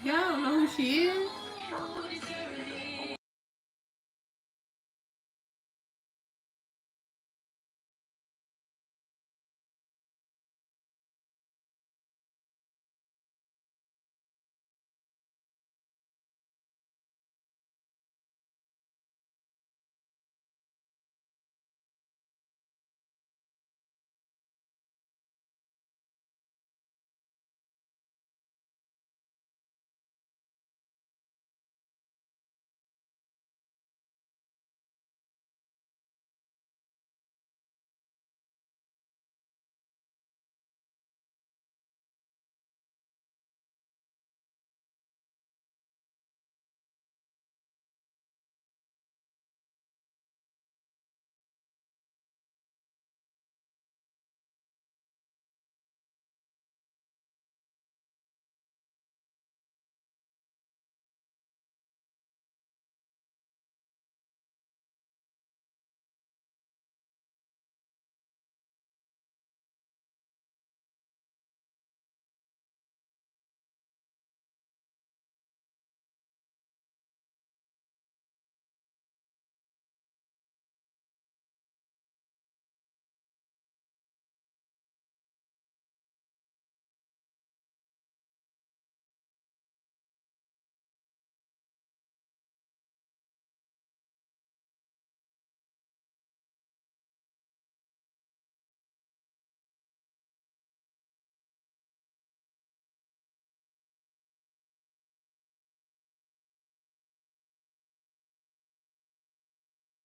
Y'all don't know who she is?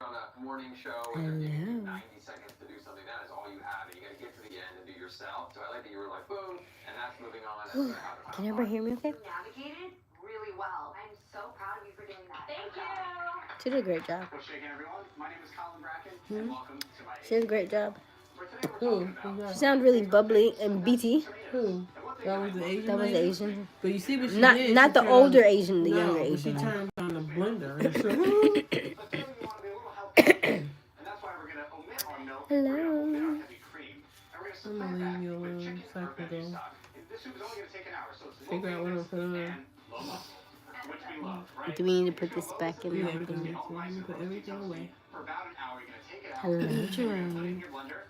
On a morning show where they're giving you 90 seconds to do something, that is all you have, and you got to get to the end and do yourself. So I like that you were like, boom, and that's moving on. And Can everybody hear me okay? You navigated really well. I'm so proud of you for doing that. Thank you. She did a great job. What's shaking, everyone? My name is Colin Bracken, and welcome to my She did a great job. For today, we're talking about She sounded really bubbly and beaty. That was the Asian That was lady? Asian. But you see what she Not did? not She the turned older on, Asian, the younger but Asian. she turned on the blender. And she, But clearly you want to be a little healthier. And that's why we're going to omit our milk. We're going to omit our Hello. heavy cream. And we're going to I'm supplant gonna that leave you with alone chicken so I or can veggie go stock. This soup is only going to take an hour, so it's low figure out what I'm maintenance putting on. and low muscle, which we love, right? Do we need to put this back in Yeah, there? because we need to put everything away. For about an hour, you're going to take it out. Hello, You're going to put it in Jerome. your blender.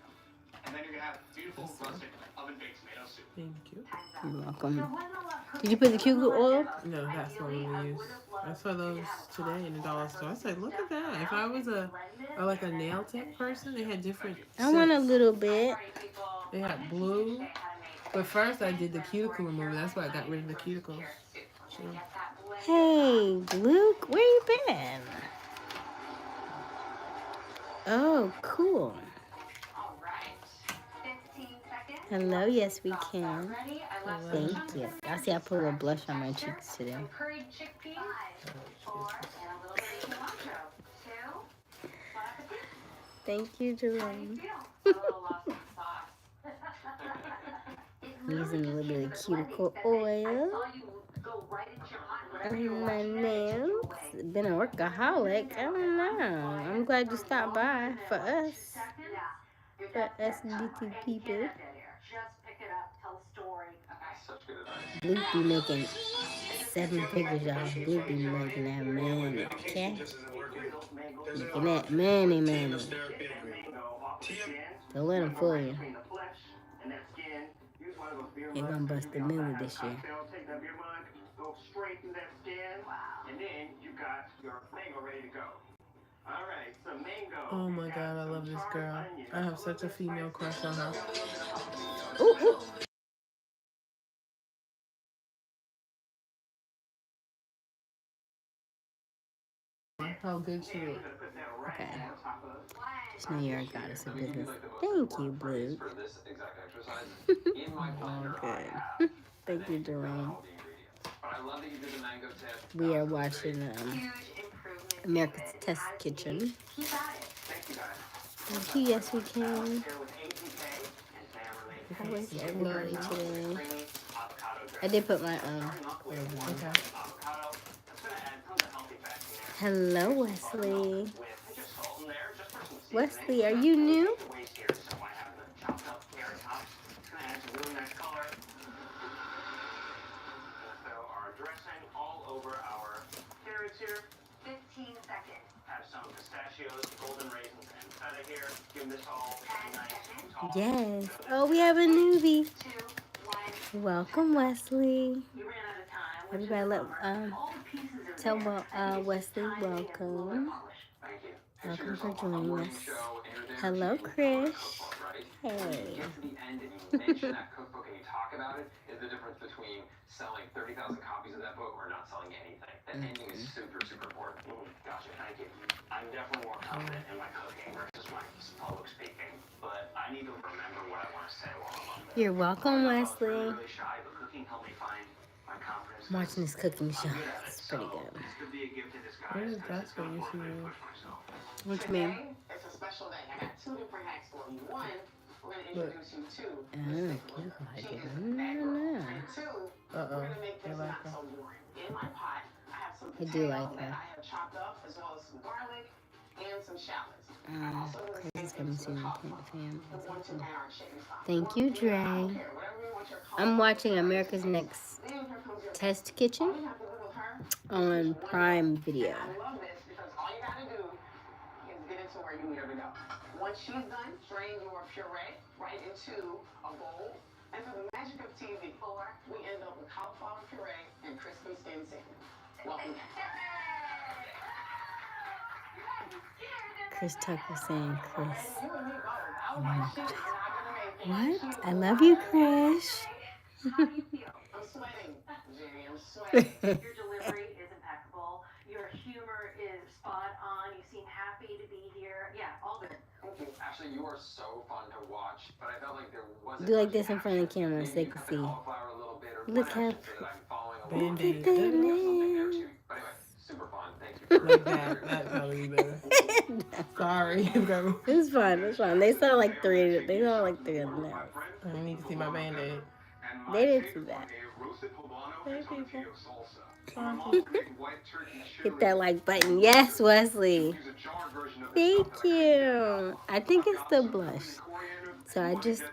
And then you're going to have beautiful rustic oven-baked tomato soup. Thank you. You're welcome. Did you put the cucumber oil? No, that's what I'm gonna use. I saw those today in the dollar store. I said, look at that. If I was like a nail tech person, they had different I want a scents. little bit. They had blue. But first I did the cuticle remover. That's why I got rid of the cuticles. So, Hey, Luke, where you been? Oh, cool. Hello, yes we can. Thank you. I see I put a little blush on my cheeks today. Thank you, Jerome. Using a little bit of cuticle oil on my nails. Been a workaholic. I don't know. I'm glad you stopped by for us. For us little people. Luke be making 7 figures, y'all. Luke be making that money, okay? Making that money. Don't let him fool you. You're gonna bust the millie this year. Go straight through that skin, and then you got your mango ready to go. All right, so mango. oh my god, I love this girl. I have such a female crush on her. Ooh, ooh. How good she is. Okay. Just know you're a goddess of business. Thank you, Blue. Oh, good. Thank you, Jerome. We are watching America's Test Kitchen. Thank you, yes we can. How is everybody today? I did put my Okay. Hello, Wesley. Wesley, are you new? birds here? 15 seconds. Have some pistachios, golden raisins, and feta here. Give this all a nice Yes. Oh, we have a newbie. 2, 1. Welcome, Wesley. You ran out of time. Everybody, let All the pieces are tell there. Wesley welcome. Thank you. Welcome for joining us. Hello, Krish. Hey. You get to the end and you mention that cookbook and you talk about it, is the difference between selling 30,000 copies of that book or not selling anything. That ending is super, super important. Gotcha, thank you. I'm definitely more confident in my cooking versus my public speaking, but I need to remember what I want to say while I'm up there. You're welcome, I'm Wesley. really shy, but cooking helped me find my confidence. I'm watching this cooking show. It's pretty good. This could be a gift in disguise. Where is that for you? What you mean? It's a special day. I got 2 different hacks for you. One, we're going to introduce you to I don't know. and 2, we're going to make this not so boring. In my pot, I have some I do like potatoes that. I have chopped up, as well as some garlic and some shallots. Chris is coming soon. Fam. The 1, 2, and our chicken stock. Thank you, Dre. Whatever you want your color. I'm watching America's Next Then here comes your Test Kitchen all you have to do with her on Prime Video. I love this because all you gotta do is get into where you need her to go. Once she's done, drain your puree right into a bowl. And for the magic of TV, we end up with cauliflower puree and crispy skin salmon. Welcome back. Chris Tucker saying, Chris. And you and me both. I was like, she's not gonna make it. What? I love you, Chris. How do you feel? I'm sweating, Jenny. I'm sweating. Your delivery is impeccable. Your humor is spot on. You seem happy to be here. Yeah, all good. Thank you. Ashley, you are so fun to watch, but I felt like there wasn't Do like much this in front of the action. camera so Maybe they you can cut the see. cauliflower a little bit or Look put how action so that I'm following along. Band-Aid. Look at Something there that. too. But anyway, super fun. Thank you. Like that. That probably be better. Sorry. Bro. It was fun. It was fun. They sound like three. They sound like three of them now. I need to see my Band-Aid. They didn't do that. Hey, people. Hit that like button. Yes, Wesley. Thank you. I think it's the blush. So I just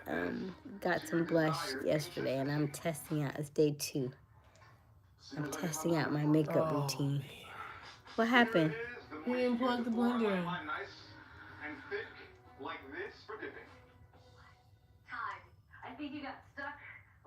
got some blush yesterday and I'm testing out. It's day 2. I'm testing out my makeup Oh, routine. What happened? He didn't plug the blender in. Time. I think you got stuck,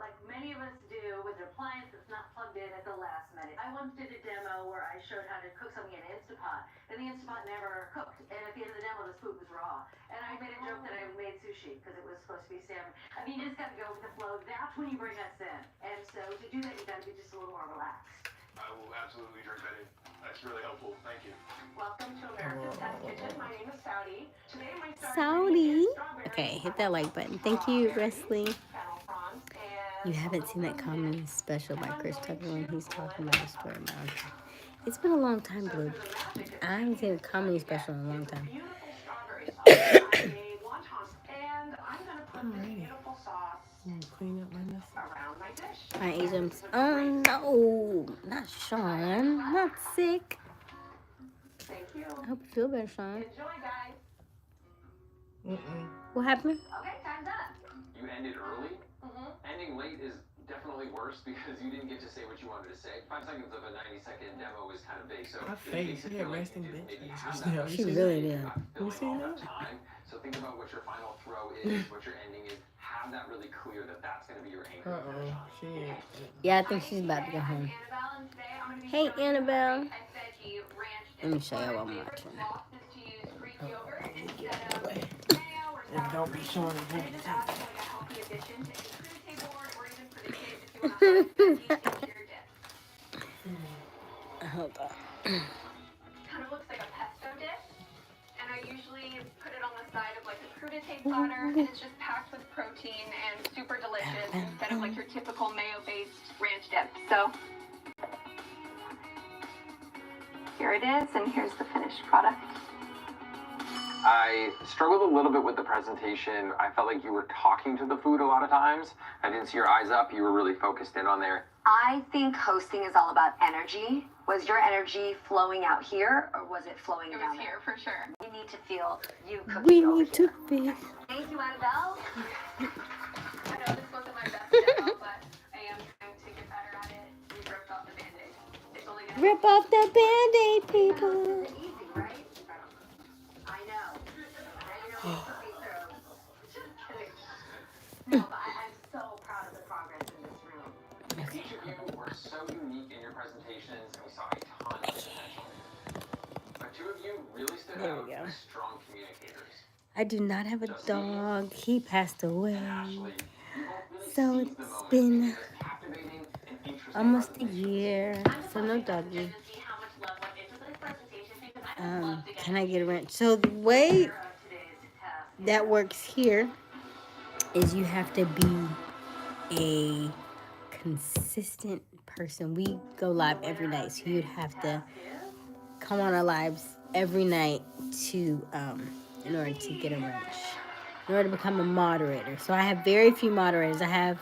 like many of us do, with an appliance that's not plugged in at the last minute. I once did a demo where I showed how to cook something in an Instapot, and the Instapot never cooked. And at the end of the demo, this food was raw. And I made a joke that I made sushi because it was supposed to be salmon. I mean, you just got to go with the flow. That's when you bring us in. And so to do that, you got to be just a little more relaxed. I will absolutely drink that in. That's really helpful. Thank you. Welcome to America's Test Kitchen. My name is Saudi. Today my Saudi. Okay, hit that like button. Thank you, Wesley. fennel prawns and You haven't seen that comedy special by Chris Tucker when he's talking about the story of Mountain. It's been a long time, Blue. I haven't seen a comedy special in a long time. beautiful strawberry sauce. I made wontons, and I'm gonna put this Alrighty. beautiful sauce Clean up my mess. around my dish. Hi, Asians. Oh no, not Sean. Not sick. Thank you. I hope you feel better, Sean. Enjoy, guys. What happened? Okay, time's up. You ended early. Ending late is definitely worse because you didn't get to say what you wanted to say. 5 seconds of a 90-second demo is kind of big. So My it face, makes it she had feel like resting you didn't bitch maybe face have just that now. much She to say. really You're did. not You filling see all that? time. So think about what your final throw is, what your ending is. Have that really clear that that's going to be your anchor. Uh-oh. She ain't. Yeah, I think she's about to go home. Hey, Annabelle. Let me show you what I'm watching. And don't be showing the drink. Hold on. Kind of looks like a pesto dip, and I usually put it on the side of like a crudité platter, and it's just packed with protein and super delicious instead of like your typical mayo-based ranch dip. So here it is, and here's the finished product. I struggled a little bit with the presentation. I felt like you were talking to the food a lot of times. I didn't see your eyes up. You were really focused in on there. I think hosting is all about energy. Was your energy flowing out here, or was it flowing It down was there? here for sure. We need to feel you cooking We over need here. to be. Thank you, Annabelle. I know this wasn't my best demo, but I am trying to get better at it. We broke off the Band-Aid. It's only Rip off the Band-Aid, people. Easy, right? I know. Now you know what put me through. Just kidding. No, but I'm so proud of the progress in this room. Each of you were so unique in your presentations, and we saw a ton of potential. But two of you really stood There out we go. as strong communicators. I do not have a dog. He passed away. And Ashley, you both really So seized the it's moment been and gave us captivating and interesting almost a presentations. year. So no doggy. Can I get a wrench? So the way that works here is you have to be a consistent person. We go live every night, so you'd have to come on our lives every night to in order to get a wrench, in order to become a moderator. So I have very few moderators. I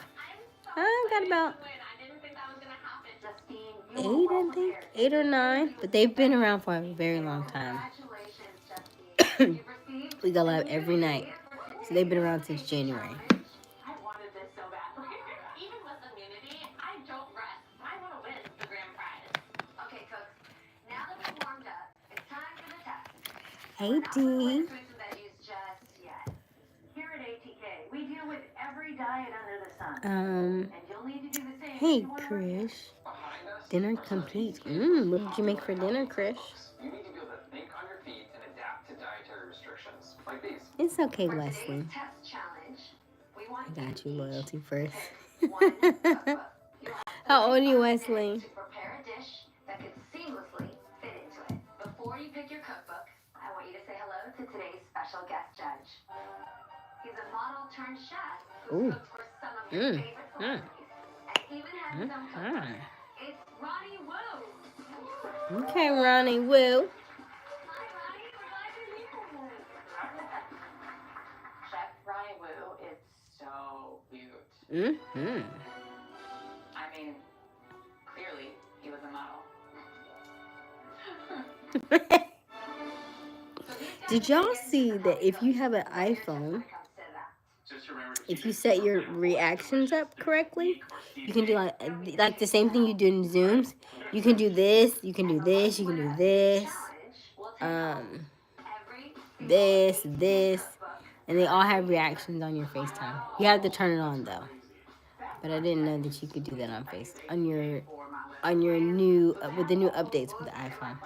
got about 8, I think, 8 or 9, but they've been around for a very long time. We go live every night, so they've been around since January. I wanted this so badly. Even with immunity, I don't rest. I want to win the grand prize. Okay, cooks. Now that we've warmed up, it's time for the test. Hey, Dee. Veggies just yet. Here at ATK, we deal with every diet under the sun. And you'll need to do the same. Hey, Krish. Dinner complete. What did you make for dinner, Krish? You need to be able to think on your feet and adapt to dietary restrictions, like these. It's okay, For Wesley. today's test challenge, we want I got you, loyalty first. one cookbook. You'll have How old are you, 35 Wesley? minutes to prepare a dish that can seamlessly fit into it. Before you pick your cookbook, I want you to say hello to today's special guest judge. He's a model turned chef who cooks for some of your favorite celebrities and even has his own cookbook. It's Ronnie Wu. Okay, Ronnie Woo. Hi, Ronnie. We're glad you're here. Chef Ronnie Wu is so cute. I mean, clearly he was a model. Did y'all see that if you have an iPhone, if you set your reactions up correctly, you can do like the same thing you do in Zooms. You can do this, you can do this, you can do this, this, and they all have reactions on your FaceTime. You have to turn it on though. But I didn't know that you could do that on your new with the new updates with the iPhone.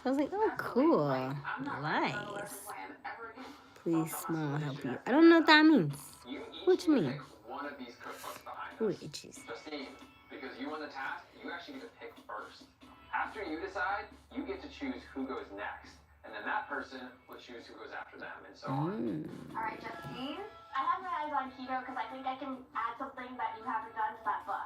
So I was like, oh, cool, nice. Please, smile, help you. I don't know what that means. What you mean? One of these cookbooks behind Ooh, us. itches. Justine, because you won the task, you actually get to pick first. After you decide, you get to choose who goes next. And then that person will choose who goes after them, and so on. All right, Justine. I have my eyes on keto because I think I can add something that you haven't done to that book.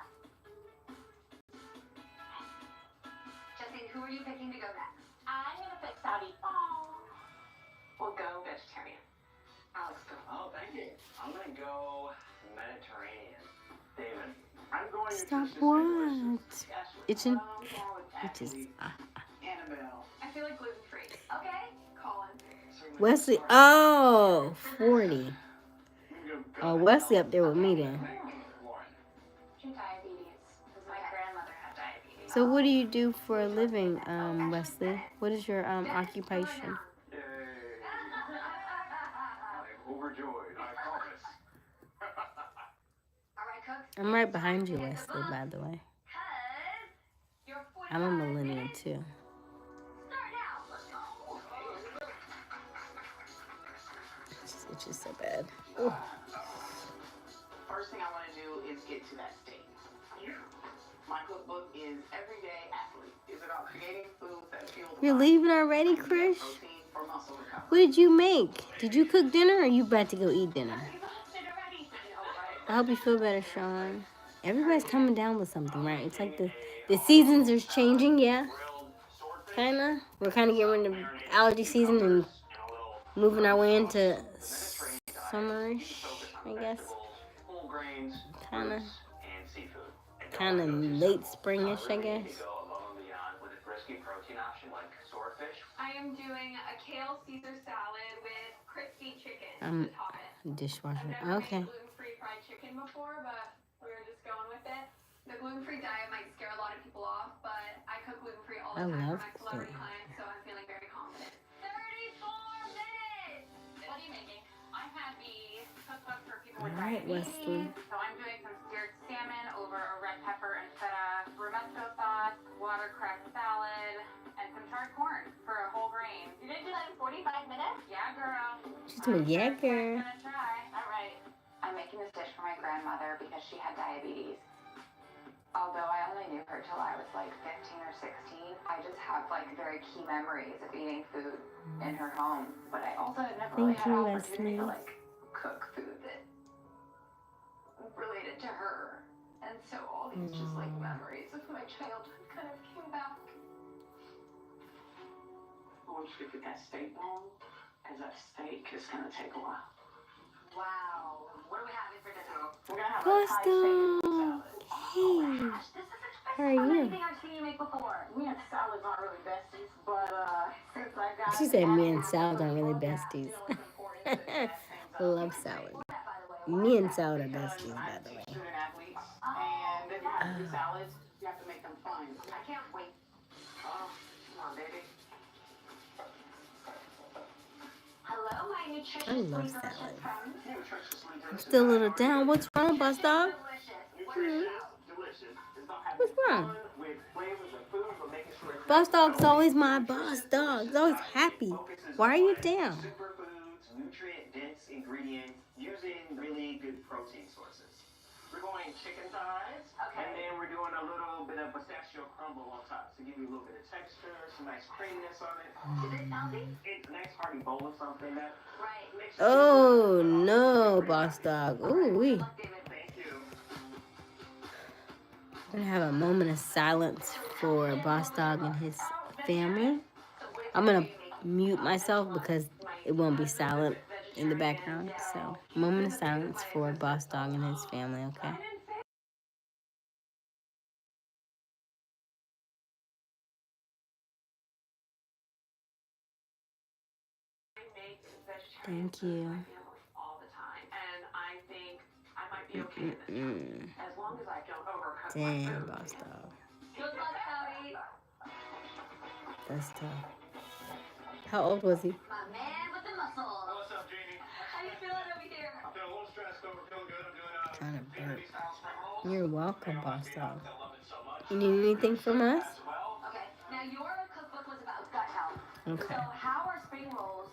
Justine, who are you picking to go next? I'm going to pick Saudi. Oh. We'll go vegetarian. Alex, go. Oh, thank you. I'm going to go Mediterranean. David, I'm going Stop to what? Itching? Itches. Annabelle. I feel like gluten-free. Okay, Colin. Wesley, oh, 40. Oh, Wesley up there with me then. Diabetes. Because my grandmother had diabetes. So what do you do for a living, Wesley? What is your occupation? Yay. I'm overjoyed, I promise. All right, cooks. I'm right behind you, Wesley, by the way. Cause you're 45 I'm a millennial minutes. too. Start now. Let's go. It's just so bad. First thing I want to do is get to that state. My cookbook is Everyday Athlete. It's about creating foods that fuel the You're body. leaving already, Krish? Protein for muscle recovery. What did you make? Did you cook dinner or are you about to go eat dinner? I hope you feel better, Sean. Everybody's coming down with something, right? It's like the seasons are changing, yeah? Kinda. We're kind of getting into allergy season and moving our way into summerish, I guess. Whole grains, Kinda. fruits, and seafood. And don't Kind of go too late simple. springish, I Really guess. need to go above and beyond with a frisky protein option like swordfish. I am doing a kale Caesar salad with crispy chicken Um, to top it. Dishwasher. I've never Okay. made gluten-free fried chicken before, but we were just going with it. The gluten-free diet might scare a lot of people off, but I cook gluten all I the time love for my celebrity gluten. clients, so I'm feeling very confident. 34 minutes! What are you making? I had the cookbook for people with All right, Wesley. diabetes. So I'm doing some seared salmon over a red pepper and feta, romesco sauce, watercress salad, and some charred corn for a whole grain. You didn't do that in 45 minutes? Yeah, girl. She's doing yeah, girl. I'm gonna try. All right. I'm making this dish for my grandmother because she had diabetes. Although I only knew her till I was like 15 or 16, I just have like very key memories of eating food in her home. But I also had never really Thank had you, an opportunity to Wesley. like cook food that related to her. And so all these just like memories of my childhood kind of came back. I want you to get that steak bone, because that steak is going to take a while. Wow. What are we having for dinner? We're going to have a Thai steak and salad. Hey, Gosh, this is how are you? anything I've seen you make before. Me and salads aren't really besties, but since I got She said me and salad aren't really besties. I love salad. Me and salad are besties, by the way. Student athletes, and if you have to do salads, you have to make them fun. I can't wait. Oh, come on, baby. Hello, my I nutritiously love delicious salad. friends. I'm still a little down. What's wrong, boss dog? Delicious. It's about having What's wrong? fun with flavors and food, but making sure it's Boss dog's always my boss dog. He's always happy. Why are you down? Superfoods, nutrient-dense ingredients, using really good protein sources. We're going chicken thighs, and then we're doing a little bit of pistachio crumble on top to give you a little bit of texture, some nice creaminess on it. Is it healthy? It's a nice hearty bowl of something that Right. makes Oh no, boss dog. Ooh wee. Thank you. We're gonna have a moment of silence for boss dog and his family. I'm gonna mute myself because it won't be silent in the background. So, moment of silence for boss dog and his family. Okay. Thank you. All the time. And I think I might be okay with this. As long as I don't overcook my Damn, food. boss dog. Good luck, Cody. That's tough. How old was he? My man with the muscle. What's up, Jamie? How you feeling over here? I'm feeling a little stressed, but we're feeling good. I'm doing Trying to burp. Vietnamese style spring rolls. You're welcome, boss dog. I love it so much. You need anything from us? As well. Okay. Now your cookbook was about gut health. Okay. So how are spring rolls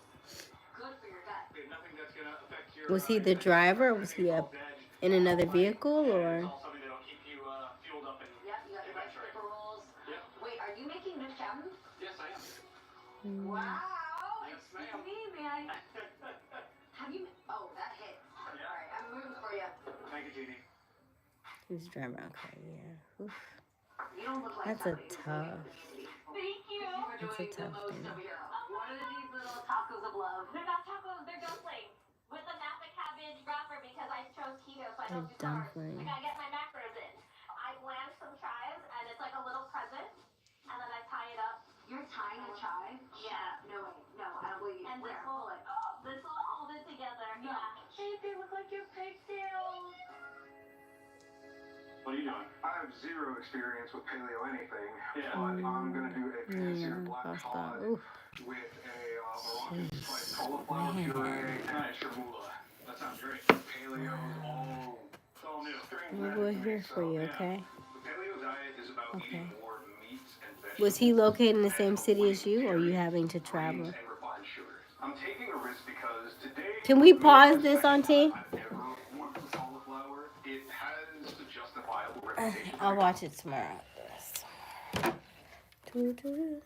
good for your gut? We have nothing that's gonna affect your, Was he the driver? Or was he up in another vehicle or? It's all something that'll keep you fueled up and Yep, you got your rice paper rolls. Yep. Wait, are you making this challenge? Yes, I am. Wow. Yes, Excuse ma'am. me, man. Have you? Oh, that hit. All right, I'm moving for you. Thank you, Jeannie. He's driving around car, yeah. Oof. You don't look like That's a somebody who's tough. Thank you. That's a tough thing. What are these little tacos of love? They're not tacos, they're dumplings. With a napa cabbage wrapper because I chose keto, so I don't do carbs. Dumpling. I gotta get my macros in. I blanch some chives, and it's like a little present, and then I tie it up. You're tying a chive? Yeah. No way. No, I don't believe you. And Where? this will, Hold it. this will hold it together. No. Yeah. Hey, they look like your pigtails. What are you doing? I have zero experience with paleo anything, Yeah. but I'm gonna do a pan-seared black boss cod dog. Oof. with a Moroccan spiced cauliflower puree and a chermoula. That sounds great. Paleo is all It's all new. strange. We're here for you, okay? The paleo diet is about Okay. eating more meats and vegetables. Was he located in the same city as you, or are you having to travel? and refined sugars. I'm taking a risk because today. Can we pause this on T? I've never worked with cauliflower. It has a justifiable reputation. I'll watch it tomorrow. Doo-doo.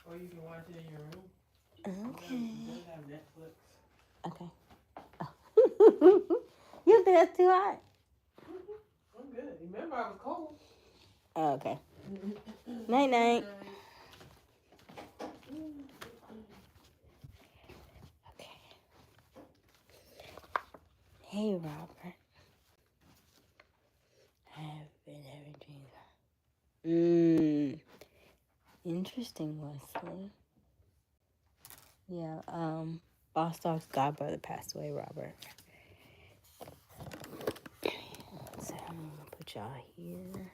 Or you can watch it in your room. Okay. You don't have Netflix. Okay. Oh. You think that's too hot? I'm good. Remember, I was cold. Oh, okay. Night night. Okay. Hey, Robert. I've been having dreams. Interesting, Wesley. Yeah, Boss Dog's godbrother passed away, Robert. So I'm gonna put y'all here.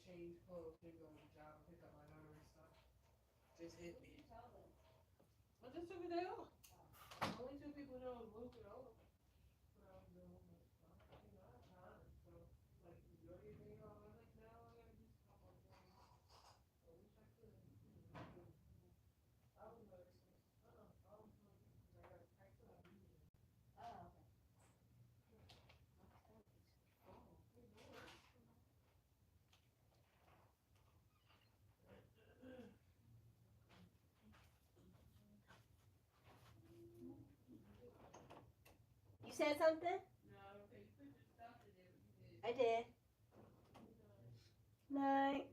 change clothes and go to the job and pick up my daughter and stuff. Just hit me. I just took a day off. Only two people know Luke and Ola. What I was doing, but I have time. So, like, you know your day off. I was like, no, I gotta do some more things. I wish I could. I was like, I was looking because I got I still have meetings. Oh, Oh, good lord. you said something? No, I don't think you put your stuff in there, but you did. I did. Night.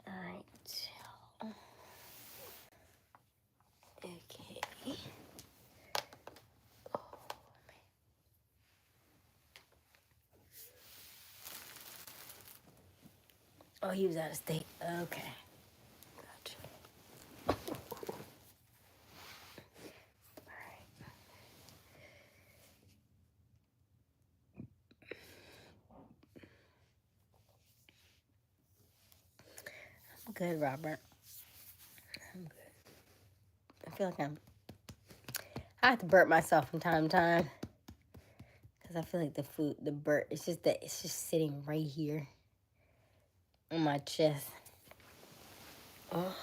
Alright. Okay. Oh, he was out of state. Okay. Gotcha. I'm good, Robert. I'm good. I feel like I have to burp myself from time to time. Because I feel like the burp, it's just sitting right here on my chest. Oh.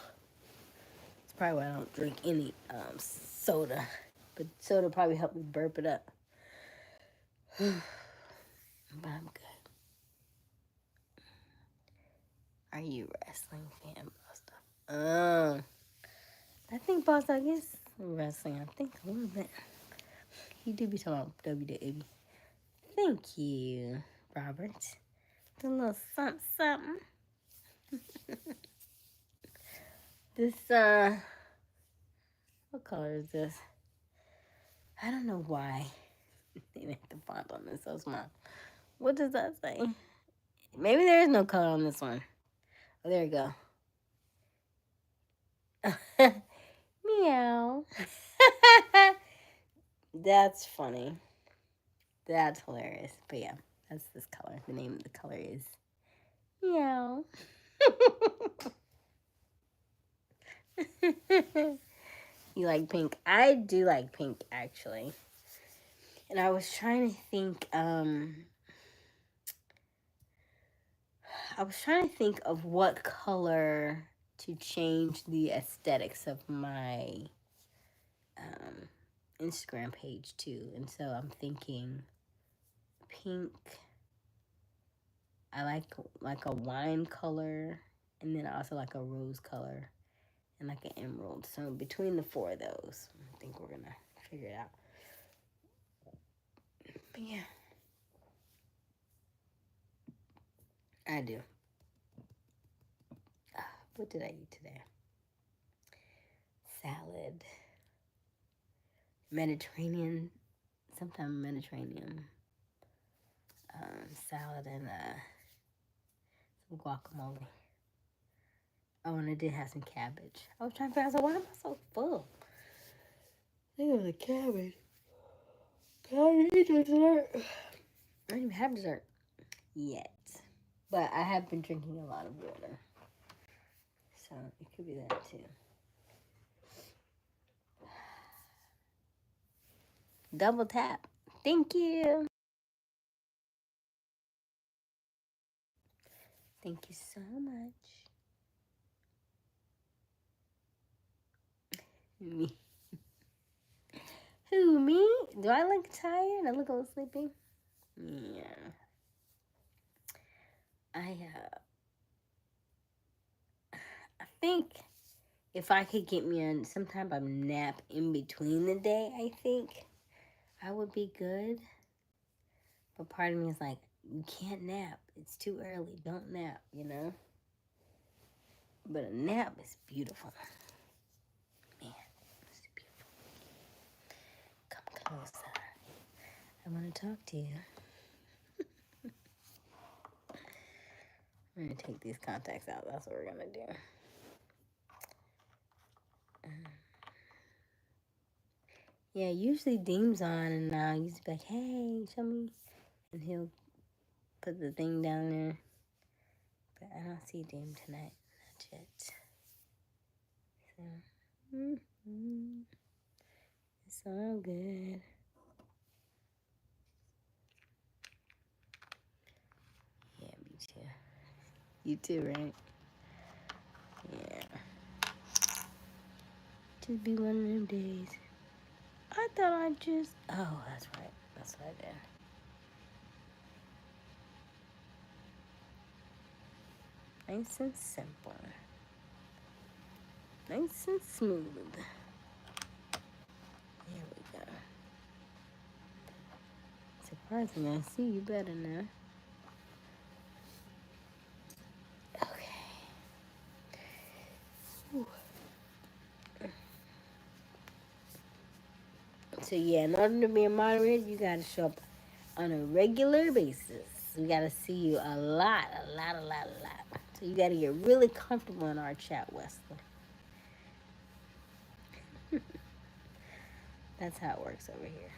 It's probably why I don't drink any soda. But soda probably helped me burp it up. But I'm good. Are you wrestling fan, Boss Dog? I think Boss Dog is wrestling. I think a little bit. He do be talking about WWE. Thank you, Robert. The little something, something. This, what color is this? I don't know why they make the font on this so small. What does that say? Maybe there is no color on this one. Oh, there you go. Meow. That's funny. That's hilarious. But yeah, that's this color. The name of the color is Meow. You like pink? I do like pink, actually. And I was trying to think, of what color to change the aesthetics of my Instagram page to. And so I'm thinking pink. I like a wine color, and then I also like a rose color and like an emerald. So between the four of those, I think we're gonna figure it out. But yeah, I do. What did I eat today? Salad. Mediterranean. Sometimes Mediterranean. Salad and some guacamole. Oh, and I did have some cabbage. I was trying to figure out, why am I so full? I think it was a cabbage. I didn't eat dessert. I didn't even have dessert yet. But I have been drinking a lot of water. So it could be that too. Double tap. Thank you. Thank you so much. Me. Who, me? Do I look tired? I look a little sleepy? Yeah. I think if I could get me some type of nap in between the day, I think I would be good. But part of me is like, you can't nap. It's too early. Don't nap, you know? But a nap is beautiful. Man, it's beautiful. Come closer. I want to talk to you. I'm going to take these contacts out. That's what we're going to do. Yeah, usually Deem's on, and now he's like, hey, show me. And he'll put the thing down there. But I don't see Deem tonight. Not yet. So, it's all good. Yeah, me too. You too, right? Yeah. Just be one of them days. I thought I just... Oh, that's right. That's what I did. Nice and simple. Nice and smooth. Here we go. Surprisingly, I see you better now. Okay. Whew. So yeah, in order to be a moderator, you gotta show up on a regular basis. We gotta see you a lot. So you gotta get really comfortable in our chat, Wesley. That's how it works over here.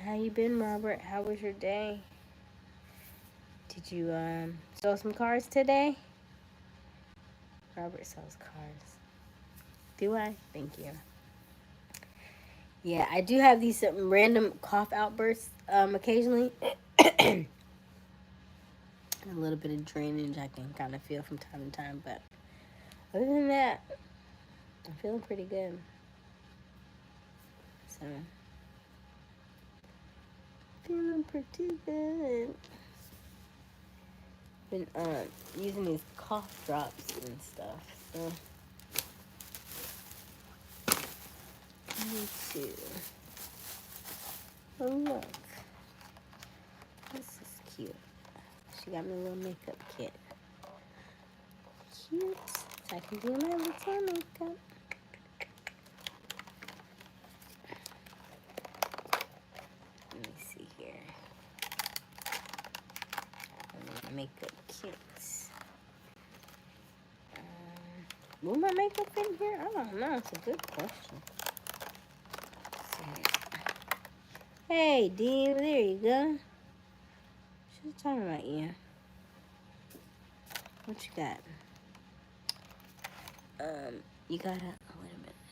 How you been, Robert? How was your day? Did you sell some cars today? Robert sells cars. Do I? Thank you. Yeah, I do have these random cough outbursts occasionally. A little bit of drainage I can kind of feel from time to time, but other than that, I'm feeling pretty good. So, feeling pretty good. Been using these cough drops and stuff. So, me too. Oh look, this is cute. She got me a little makeup kit. Cute. So I can do my little makeup. Let me see here. Makeup kits. Will my makeup in here? I don't know. It's a good question. Hey, Dean, there you go. She's talking about you. What you got? You gotta, wait a minute.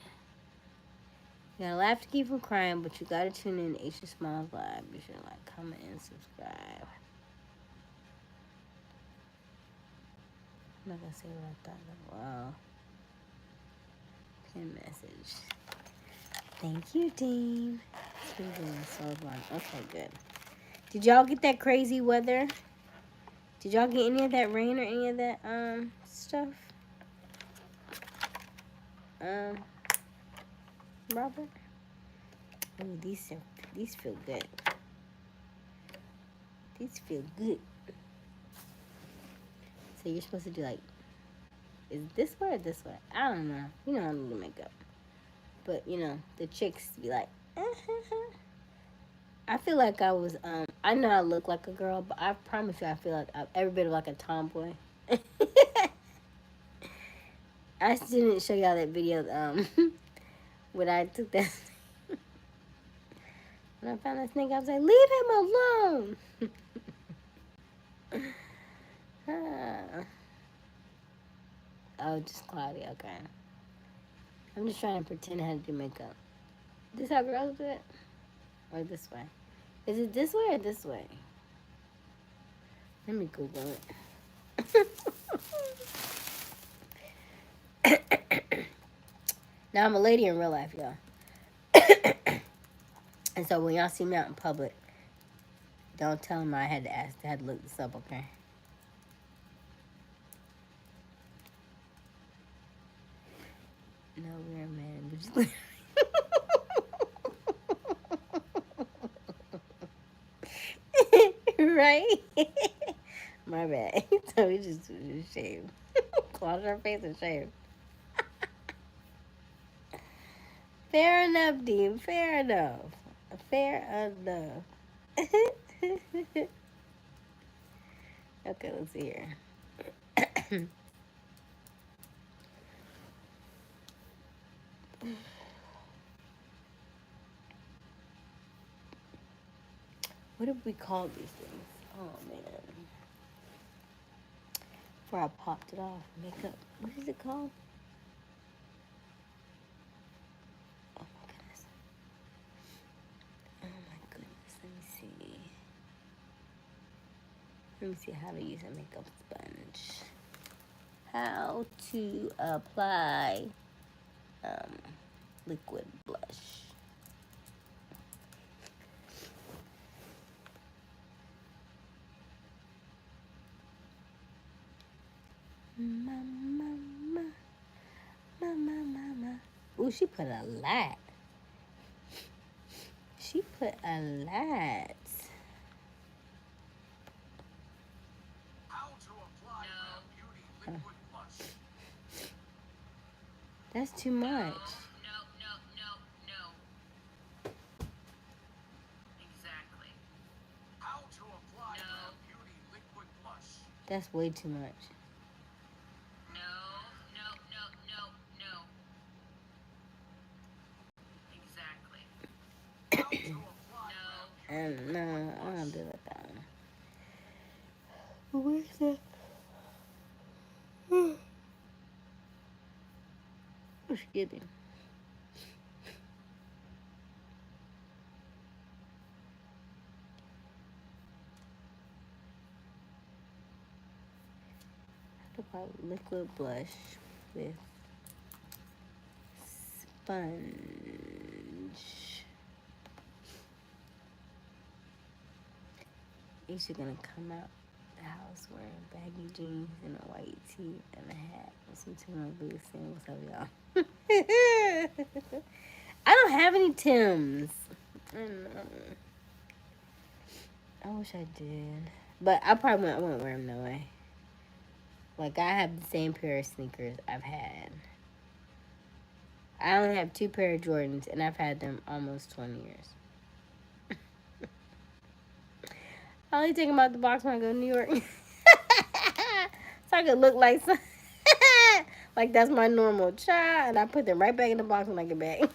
You gotta laugh to keep from crying, but you gotta tune in to Aysia Smiles Live. Be sure to like, comment, and subscribe. I'm not gonna say what I thought. Wow. Pin message. Thank you, Dean. Okay, good. Did y'all get that crazy weather? Did y'all get any of that rain or any of that stuff? Robert? Oh, these feel good. These feel good. So you're supposed to do like, is it this way or this way? I don't know. You know how to do makeup. But you know, the chicks be like, I feel like I was, I know I look like a girl, but I promise you I feel like I'm every bit of like a tomboy. I didn't show y'all that video, when I took that, when I found that snake, I was like, leave him alone. Oh, just cloudy, okay. I'm just trying to pretend how to do makeup. This how girls do it? Or this way? Is it this way or this way? Let me Google it. Now, I'm a lady in real life, y'all. And so when y'all see me out in public, don't tell them I had to ask, I had to look this up, okay? No, we're a man. Right? My bad. So we just shave. Wash our face and shave. Fair enough, Dean. Fair enough. Fair enough. Okay, let's see here. What did we call these things? Oh man. Before I popped it off. Makeup. What is it called? Oh my goodness. Oh my goodness. Let me see. Let me see how to use a makeup sponge. How to apply liquid blush. Mama, mama, mama. Ooh, she put a lot. She put a lot. How to apply Rare Beauty liquid blush. That's too much. No. Exactly. How to apply Rare Beauty liquid blush. That's way too much. No. Exactly. How to apply Rare Beauty No, liquid I blush. don't do it that one. Where's that? Excuse me. How about liquid blush with sponge? Aysia gonna come out the house wearing baggy jeans and a white tee and a hat with some Timber boots. Saying, "What's up, y'all?" I don't have any Tims. I wish I did, but I probably won't wear them no way. Like I have the same pair of sneakers I've had. I only have 2 pair of Jordans, and I've had them almost 20 years. I only take them out the box when I go to New York. So I could look like some, like that's my normal child, and I put them right back in the box when I get back.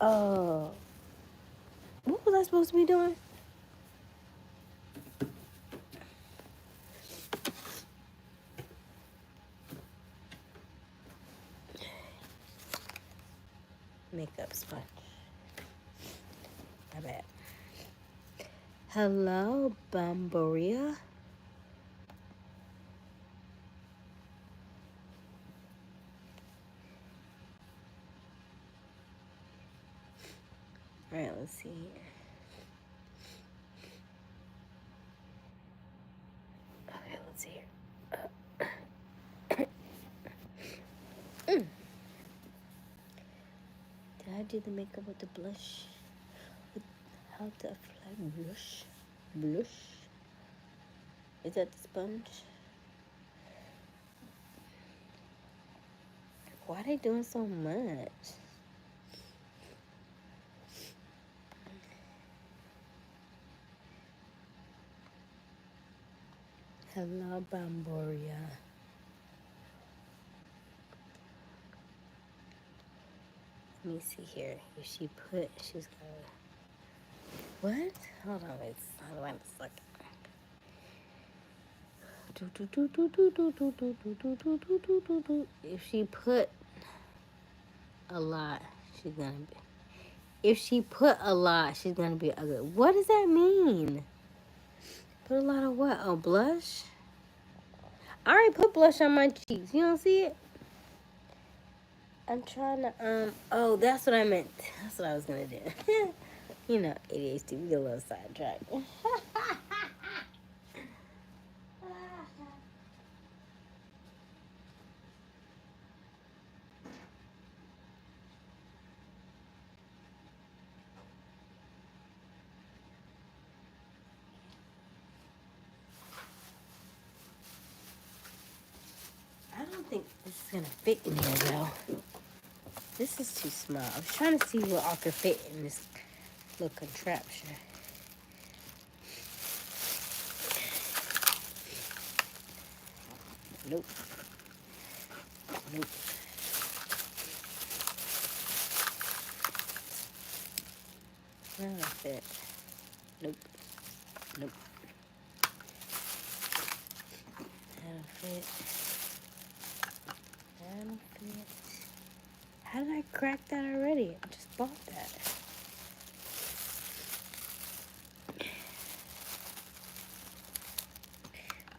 Oh, what was I supposed to be doing? Makeup sponge. My bad. Hello, Bamboria. All right, let's see here. let's see here. Did I do the makeup with the blush? How the flag blush? Blush? Is that the sponge? Why are they doing so much? Hello, Bamboria. Let me see here. If she was gonna. What? Hold on, wait. Hold on a second. If she put a lot, she's gonna be. If she put a lot, she's gonna be ugly. What does that mean? Put a lot of what? Oh, blush? I already put blush on my cheeks. You don't see it? I'm trying to, oh, that's what I meant. That's what I was gonna do. You know, ADHD, we get a little sidetracked. I don't think this is gonna fit in here though. This is too small. I was trying to see what all could fit in this little contraption. Nope. Nope. That'll fit. Nope. Nope. That'll fit. That'll fit. How did I crack that already? I just bought that.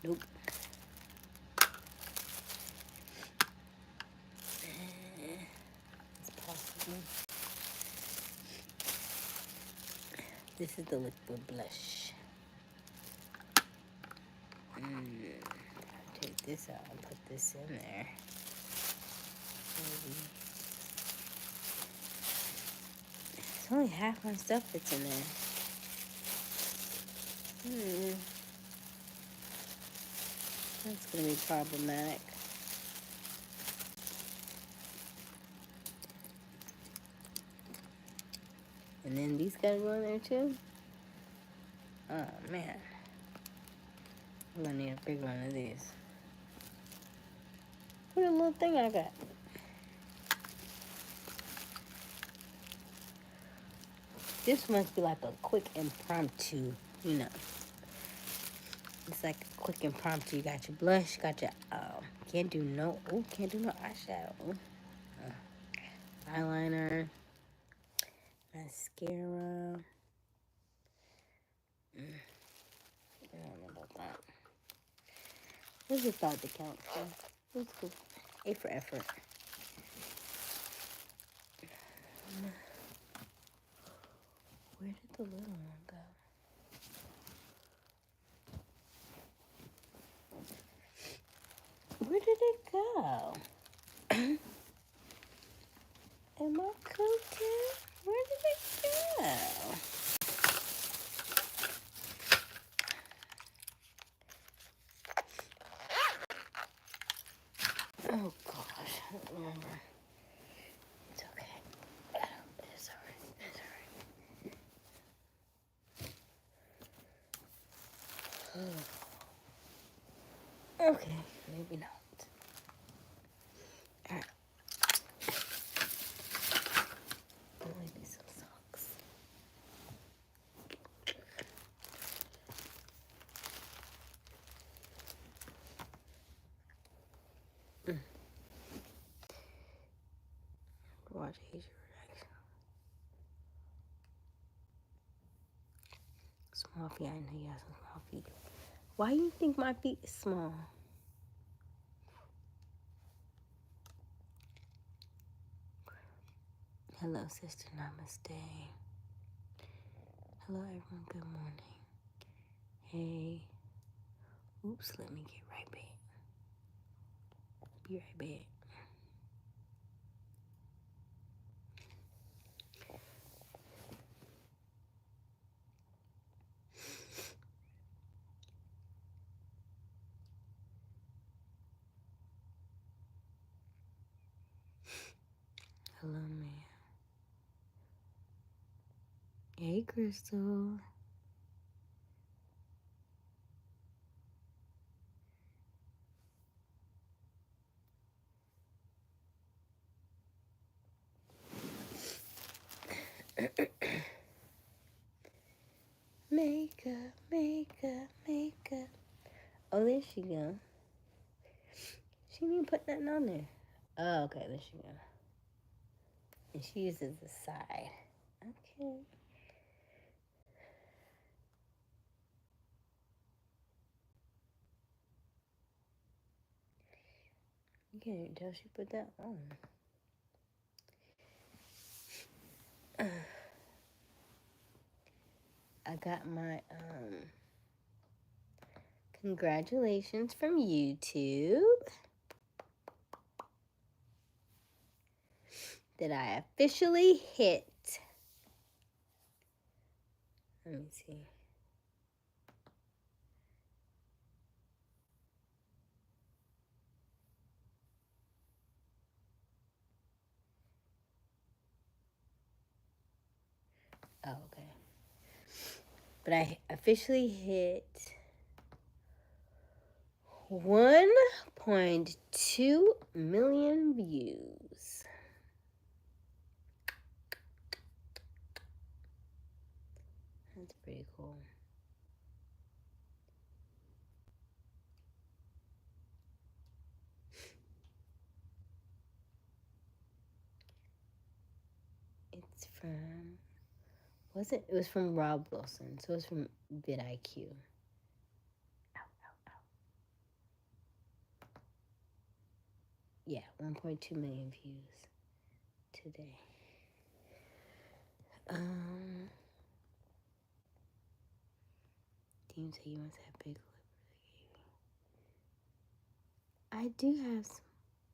Nope. It's possible. This is the liquid blush. Take this out and put this in there. Maybe. It's only half my stuff that's in there. That's gonna be problematic. And then these gotta go in there too? Oh man. I'm gonna need a big one of these. What a little thing I got. This must be like a quick impromptu, you know. It's like a quick impromptu. You got your blush, got your can't do no eyeshadow. Eyeliner, mascara. I don't know about that. What's the thought to count for? What's cool? A for effort. Where did the little one go? Where did it go? Am I cooking? Where did it go? Oh gosh, I don't remember. It's okay. It's alright. It's alright. Okay, maybe not. Alright. Maybe some socks. Watch Aysia reaction. Small feet. I know you have some small feet. Why you think my feet is small? Hello, sister. Namaste. Hello, everyone. Good morning. Hey. Oop. Oops, let me get right back. Be right back. Hello, man. Hey, Crystal. Makeup, makeup, makeup. Oh, there she go. She didn't put nothing on there. Oh, okay, there she go. And she uses the side. Okay. You can't tell she put that on. I got my congratulations from YouTube that I officially hit. Let me see. Oh, okay. But I officially hit 1.2 million views. That's pretty cool. It's from, it was from Rob Wilson, so it's from vidIQ. Yeah, 1.2 million views today. Dean said he wants to have big lips. I do have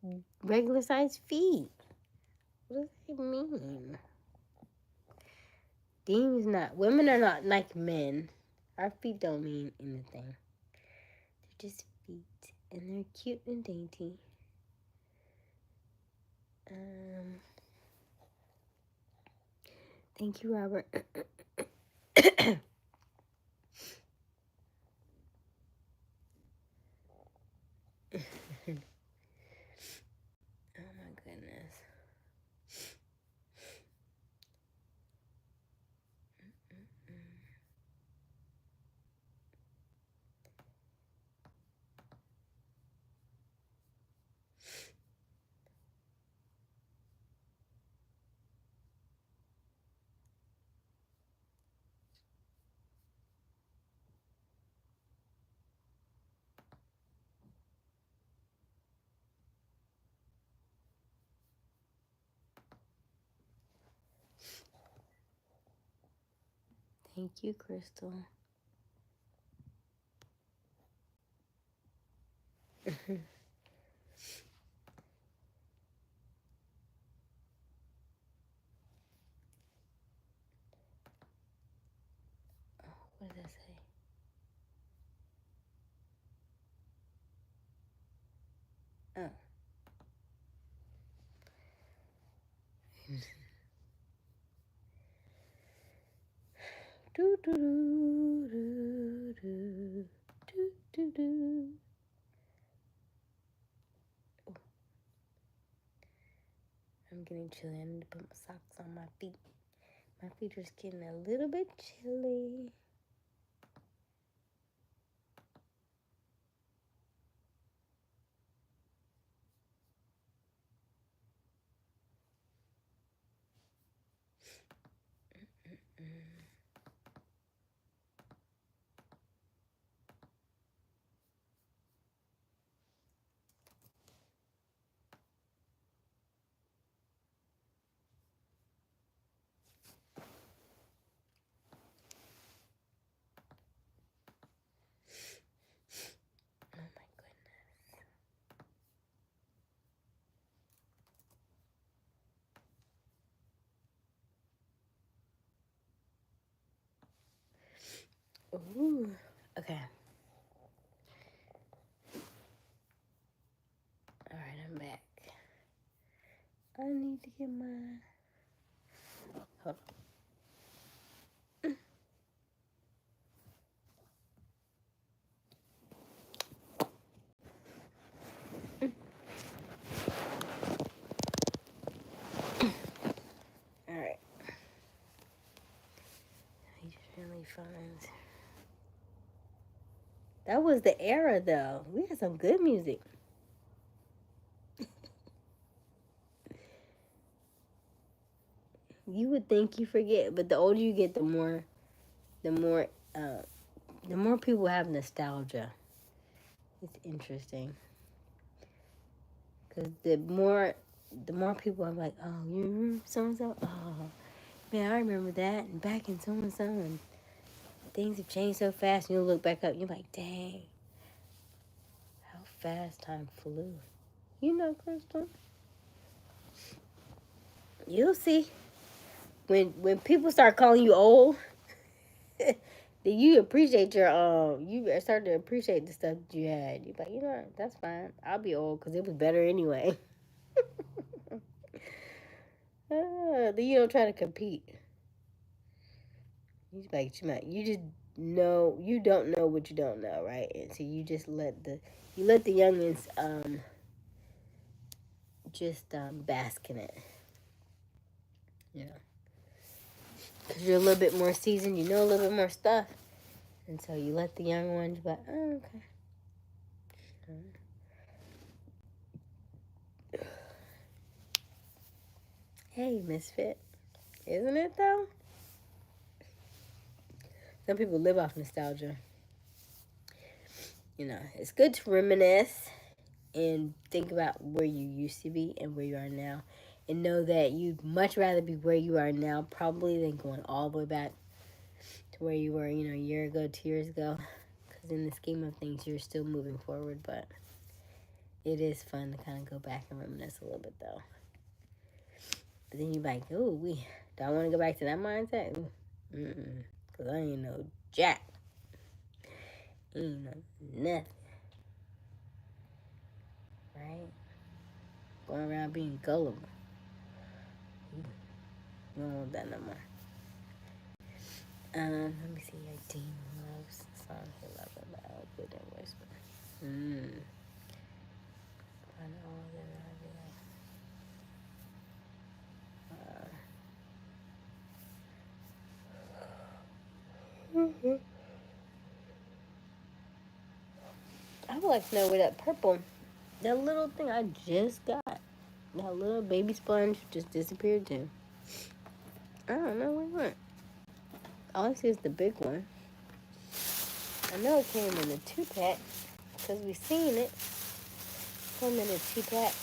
some regular sized feet. What does that mean? Dean is not, women are not like men. Our feet don't mean anything. They're just feet, and they're cute and dainty. Thank you, Robert. Oh my goodness. Thank you, Crystal. What does that say? Oh. Do, do, do, do, do, do, do. Oh. I'm getting chilly. I need to put my socks on my feet. My feet are just getting a little bit chilly. Ooh. Okay. Alright, I'm back. I need to get my... Hold on. Alright. He just really finds... That was the era, though. We had some good music. You would think you forget, but the older you get, the more people have nostalgia. It's interesting, cause the more people are like, oh, you remember so and so? Oh, man, I remember that, and back in so and so, and things have changed so fast. And you'll look back up, and you're like, dang, how fast time flew. You know, Crystal. You'll see. When people start calling you old, then you appreciate you start to appreciate the stuff that you had. You're like, you know what, that's fine. I'll be old because it was better anyway. Then you don't try to compete. You just know you don't know what you don't know, right? And so you just let the youngins bask in it. You know. Because you're a little bit more seasoned, you know a little bit more stuff. And so you let the young ones be like, oh, okay. Hey, misfit. Isn't it, though? Some people live off nostalgia. You know, it's good to reminisce and think about where you used to be and where you are now. And know that you'd much rather be where you are now probably than going all the way back to where you were, a year ago, 2 years ago. Because in the scheme of things, you're still moving forward. But it is fun to kind of go back and reminisce a little bit, though. But then you're like, ooh, do I want to go back to that mindset? Because I ain't no jack. Ain't no nothing. Right? Going around being gullible. You don't want that no more. Let me see your Dean loves the song he loves about good and whisper. I know that I would like to know where that purple, that little thing I just got, that little baby sponge just disappeared too. I don't know where it went. All I see is the big one. I know it came in a 2-pack because we seen it. Come in a 2-pack.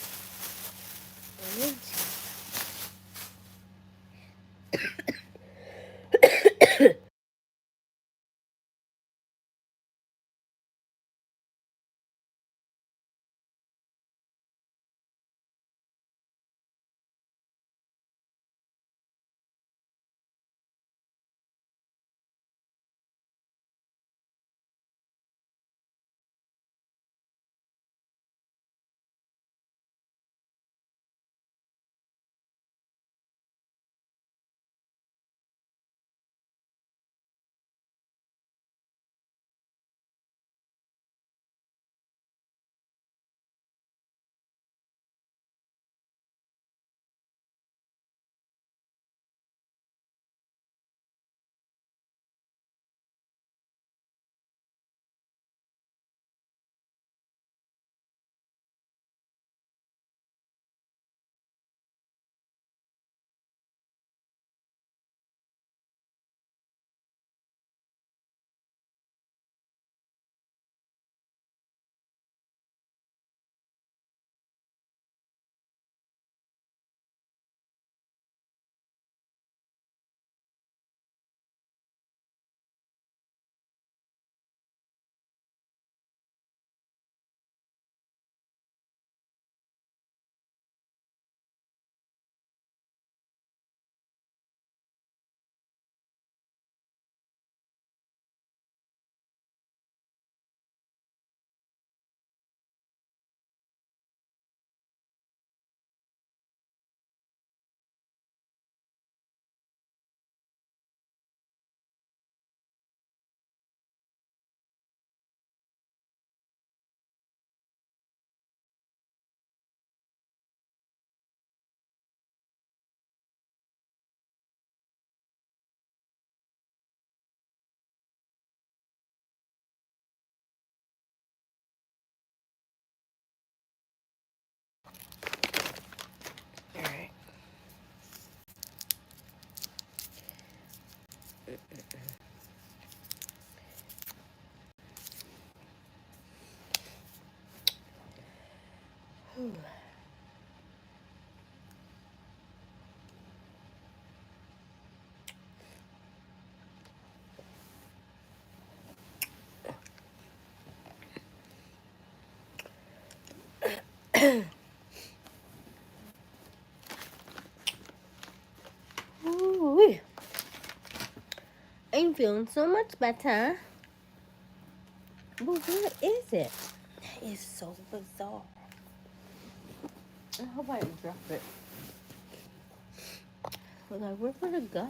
Ooh, I'm feeling so much better. But what is it? That is so bizarre. I hope I didn't drop it. I was like, where would it go?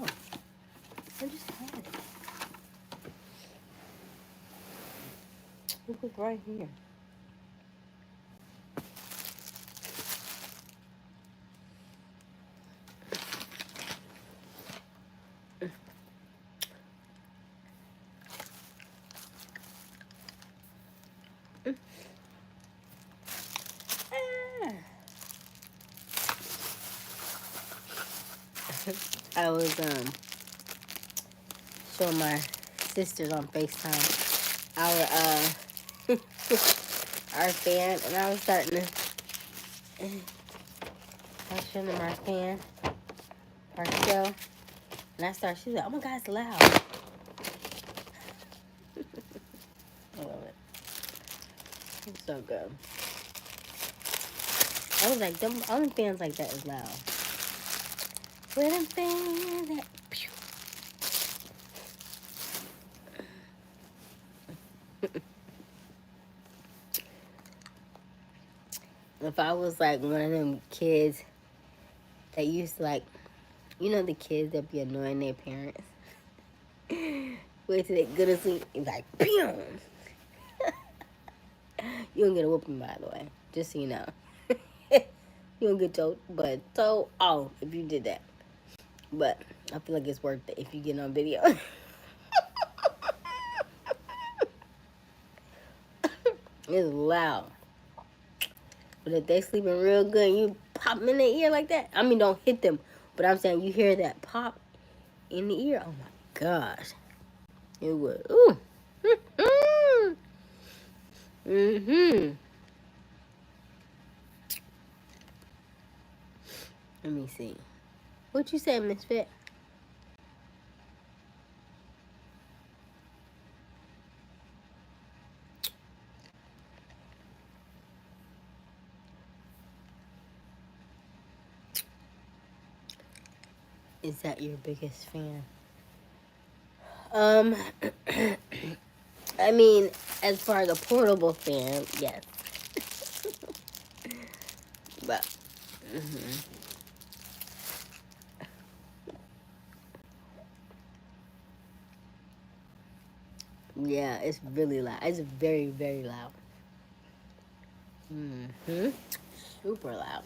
I just had it. It was right here. I was showing my sisters on FaceTime our our fan, and I was starting to I was showing them our fan, our show, and I started. She was like, "Oh my God, it's loud." I love it. It's so good. I was like, them only fans like that is loud. Where them fans at? Pew. If I was like one of them kids that used to like, you know, the kids that be annoying their parents. Wait till they go to sleep and like, pew. You don't get a whooping, by the way, just so you know. You don't get your butt so off if you did that. But I feel like it's worth it if you get on video. It's loud. But if they sleeping real good and you pop them in their ear like that, I mean, don't hit them. But I'm saying you hear that pop in the ear. Oh my gosh. It would. Ooh. Mm-hmm. Let me see. What you say, Miss Fit? Is that your biggest fan? I mean, as far as a portable fan, yes. But, yeah, it's really loud. It's very, very loud. Super loud.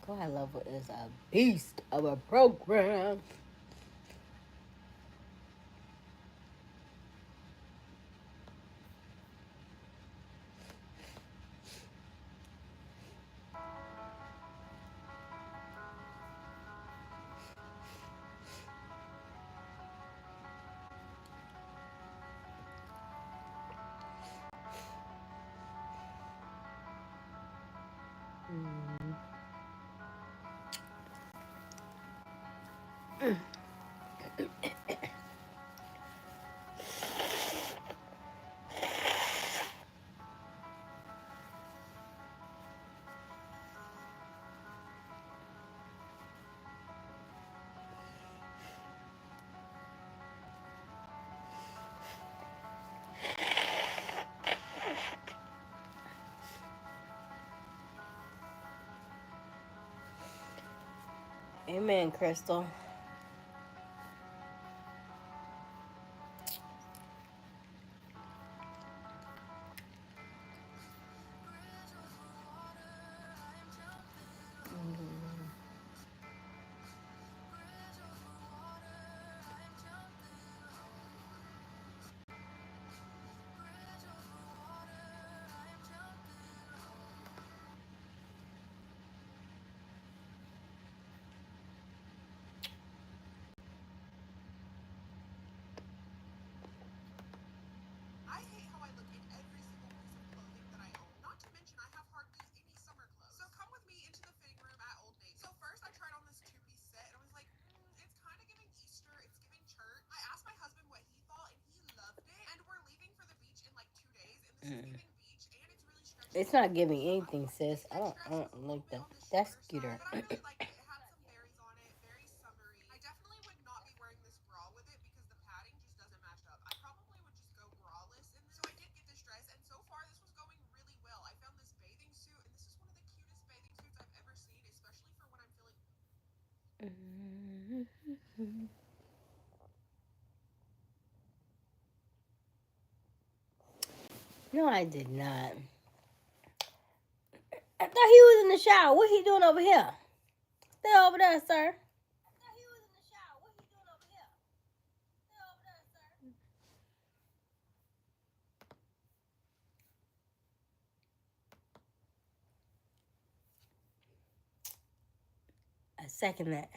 God, I love it. It's a beast of a program. Amen, Crystal. It's not giving anything, sis. I don't like that. That's cuter. But I really liked it. It had some berries on it, very summery. I definitely would not be wearing this bra with it because the padding just doesn't match up. I probably would just go braless in this. So I did get this dress, and so far this was going really well. I found this bathing suit, and this is one of the cutest bathing suits I've ever seen, especially for when I'm feeling. No, I did not. I thought he was in the shower. What he doing over here? Stay over there, sir. I second that.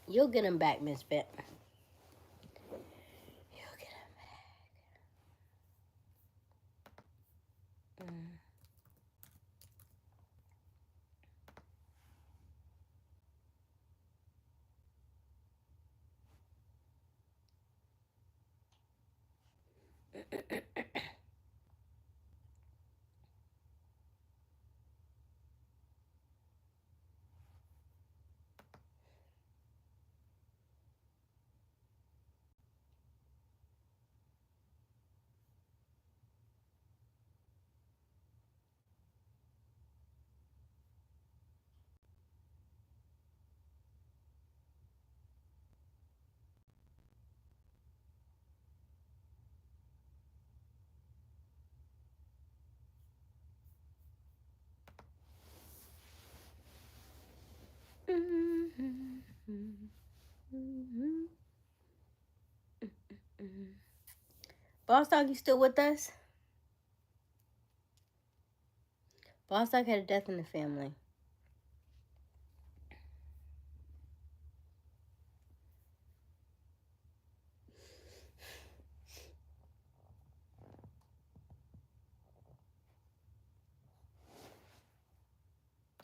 You'll get him back, Miss Bet. You'll get him back. Boss Dog, you still with us? Boss Dog had a death in the family.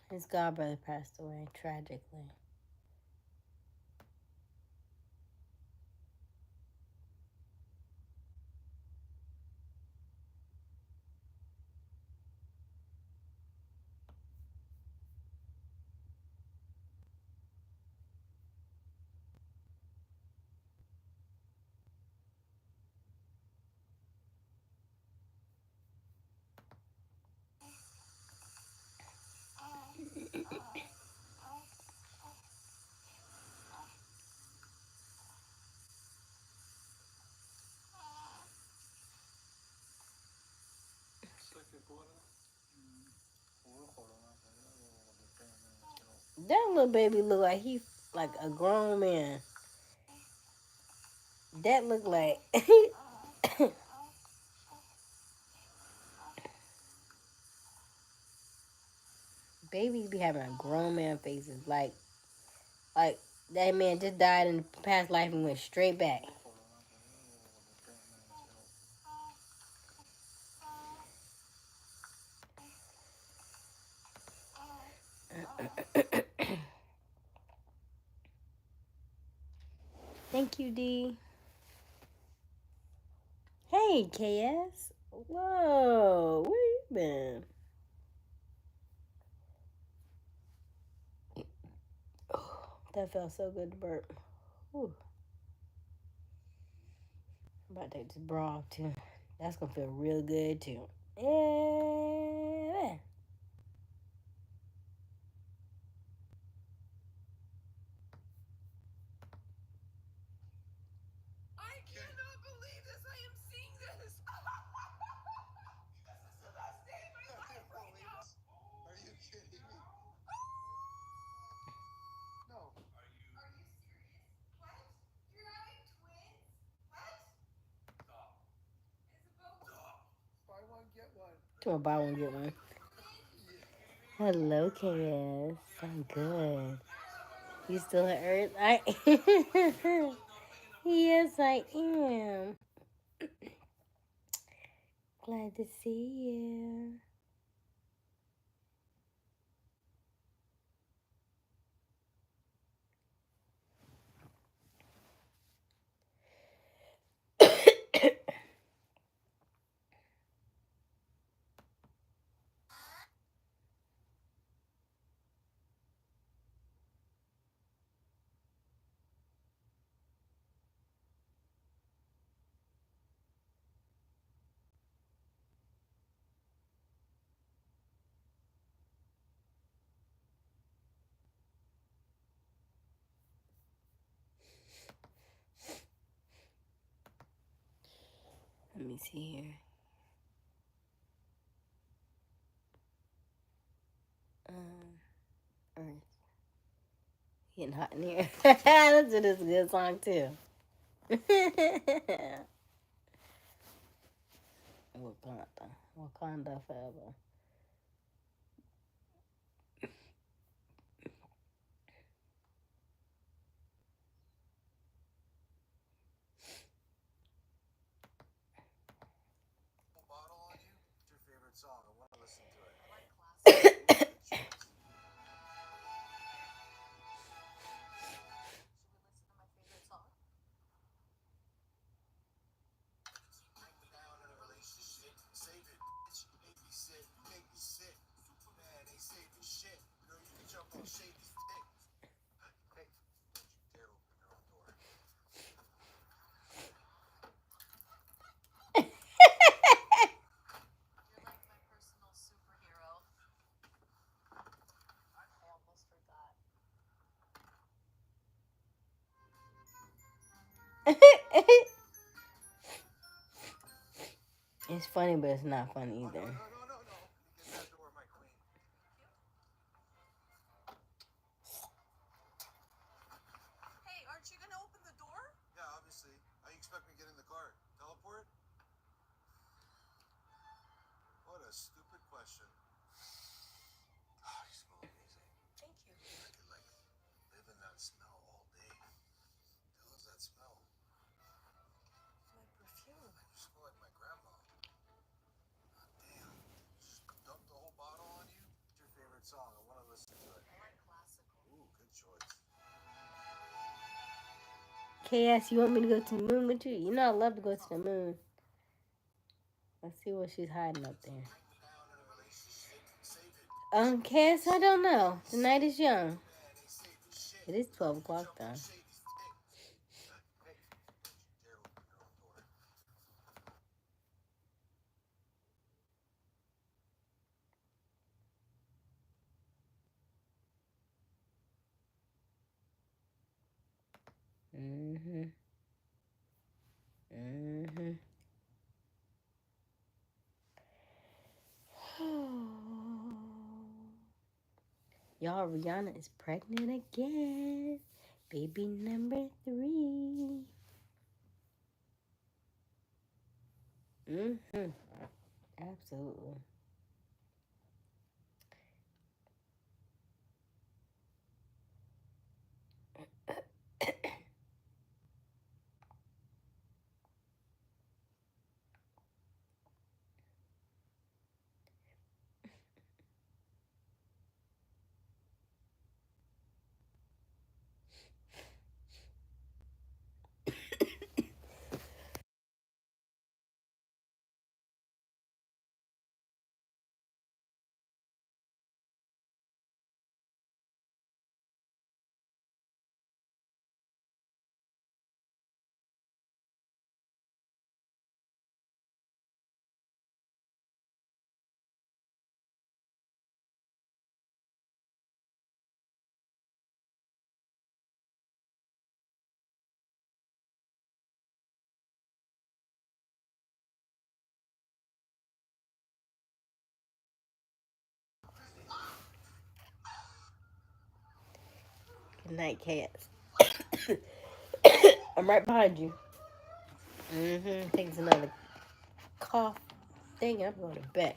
His godbrother passed away tragically. That little baby look like he like a grown man. That look like babies be having a grown man faces. Like that man just died in past life and went straight back. Thank you, D. Hey, KS. Whoa, where you been? Oh, that felt so good to burp. Whew. I'm about to take this bra off, too. That's going to feel real good, too. Yeah. I cannot believe this. I am seeing this. This is the best day of my life right now. Are you kidding me? No. Are you serious? What? You're having twins? What? Stop. Isabel. Buy one, get one. Come on, buy one, get one. Hello, KS. I'm good. You still at Earth? Yes, I am. Glad to see you. Let me see here. Earth. Getting hot in here. This is a good song too. Wakanda forever. Bottle on you? What's your favorite song? I want to listen to it. I like classic. It's funny, but it's not funny either. No. Get that door, my queen. Hey, aren't you gonna open the door? Yeah, obviously. How you expect me to get in the car? Teleport? What a stupid question. Oh, you smell amazing. Thank you. I could, live in that smell all day. The hell is that smell? My perfume. You smell like my grandma. God damn. Just dump the whole bottle on you? What's your favorite song? I want to listen to it. I like classical. Ooh, good choice. KS, you want me to go to the moon with you? You know I love to go to the moon. Let's see what she's hiding up there. KS, I don't know. The night is young. It is 12 o'clock though. Y'all, Rihanna is pregnant again. Baby number 3. Absolutely. Good night, cats. I'm right behind you. Takes another cough. Dang, I'm going to bed.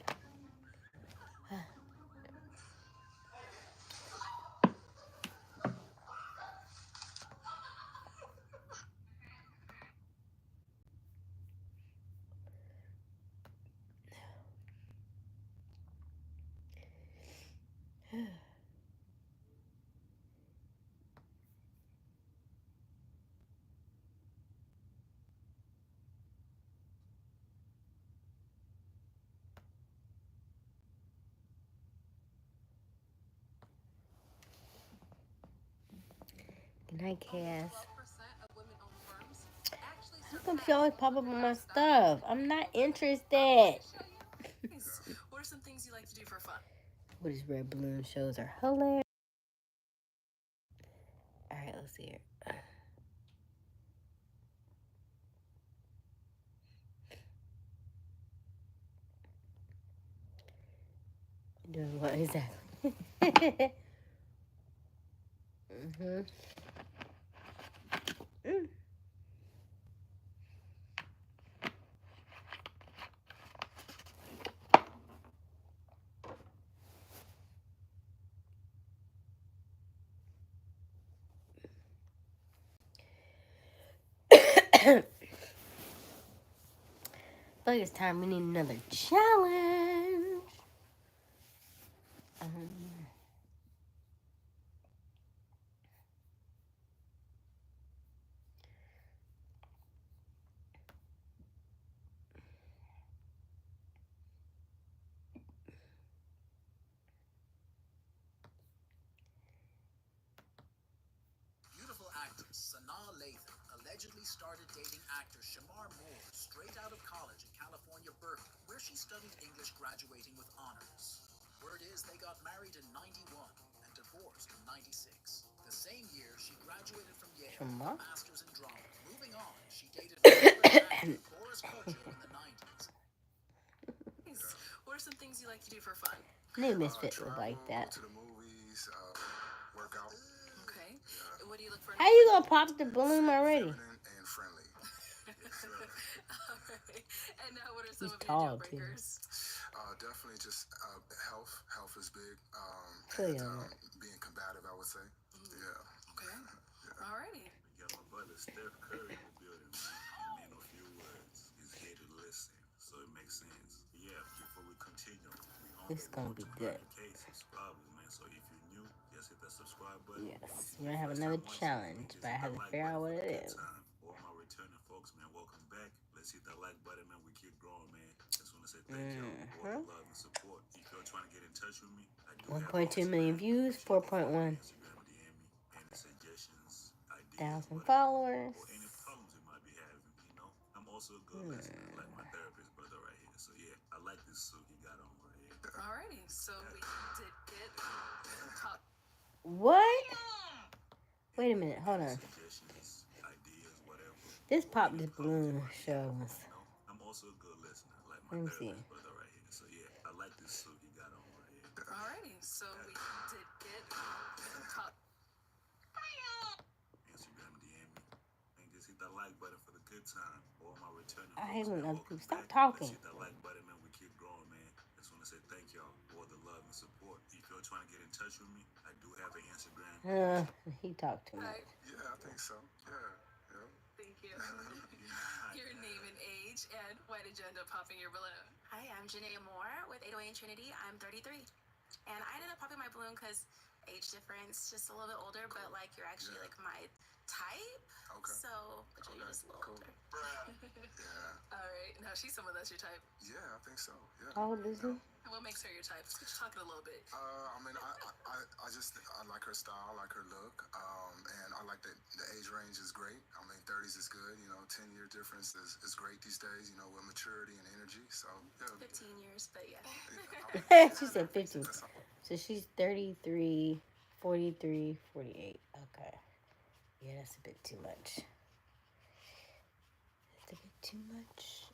Night chaos. 12% of women-owned firms actually How come she always pop up on my stuff? I'm not interested. What are some things you like to do for fun? What is red balloon shows are hilarious. Alright, let's see here. Doing what exactly? Mm. I feel like it's time we need another challenge. Beautiful actress Sanaa Lathan allegedly started dating actor Shamar Moore straight out of college in California, Berkeley, where she studied English, graduating with honors. Word is they got married in '91 and divorced in '96. The same year, she graduated from Yale with a master's in drama. Moving on, she dated actor Boris Kocher in the '90s. What are some things you like to do for fun? New Misfit look like that. Go to the movies, work out. Okay. What do you look for? How you gonna pop the balloon already? And friendly. Alright. And now what are some He's of your tall, deal too. breakers? Definitely just health. Health is big. Being combative, I would say. Yeah. Okay. Alrighty. We got my brother Steph Curry in the building, man. Man, a few words. He's here to listen, so it makes sense. Yeah, before we continue, This is gonna be good. subscribers, man. So if you're new, just hit that subscribe button. Yes, we're gonna have another challenge, but I have to figure out what it is. All my returning folks, man, welcome back. Let's hit that like button, man. We keep growing, man. Just want to say thank you for all the love and support. If you're trying to get in touch with me, I do 1.2 million views, 4.1 Instagram, DM me. Any suggestions, ideas, thousand followers. or any problems you might be having, you know. I'm also a good listener, like my therapist brother right here. So yeah, I like this suit he got on right here. Alrighty. So we did get top. What? Wait a minute, hold on. Suggestions, ideas, whatever. This pop this balloon shows. I'm also a good listener, like Let my me see. therapist brother right here. So yeah, I like this suit he got on right here. Alrighty. So we did get top. Instagram, DM me. And just hit that like button for the good time. All my returning I hate folks, when man, other people welcome stop back. talking. Let's hit that like button, man. We keep growing, man. Just want to say thank y'all for all the love and support. If you're trying to get in touch with me, I do have an Instagram. He talked too much. Yeah, I think so. Yeah. Thank you. Your name and age, and why did you end up popping your balloon? Hi, I'm Janae Moore with 808 Trinity. I'm 33. And I ended up popping my balloon because age difference, just a little bit older, but like you're actually like my type. Okay. So, but you're just a little older. Yeah. Alright, now she's someone that's your type. Yeah, I think so. Yeah. How old is he? And what makes her your type? Let's get you talking a little bit. I mean, I like her style, I like her look, and I like that the age range is great. I mean, 30s is good, 10-year difference is great these days, with maturity and energy. So, yeah. 15 years, but yeah. She said 15. So she's 33, 43, 48. Okay. Yeah, that's a bit too much. That's a bit too much.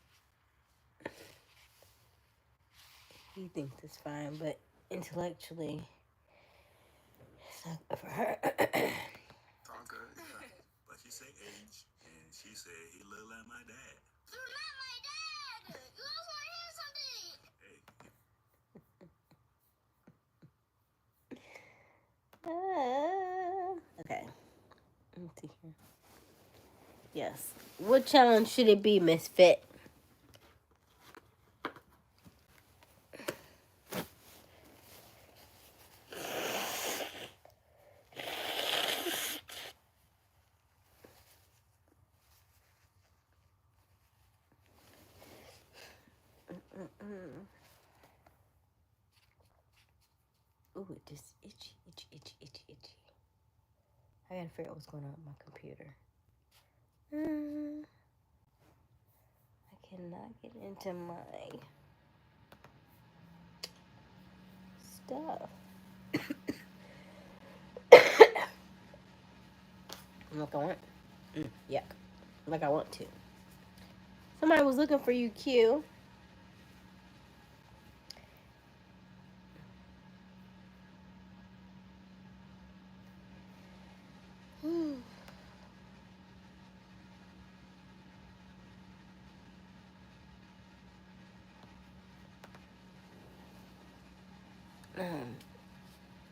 He thinks it's fine, but intellectually, it's not good for her. All good, yeah. But she said age, and she said he looked like my dad. You're not my dad! You also want to hear something! Hey. Okay. Let's see here. Yes. What challenge should it be, Misfit? Ooh, it just itchy. How gotta figure out what's going on with my computer. I cannot get into my stuff. Like I want. Yuck. Like I want to. Somebody was looking for you, Q.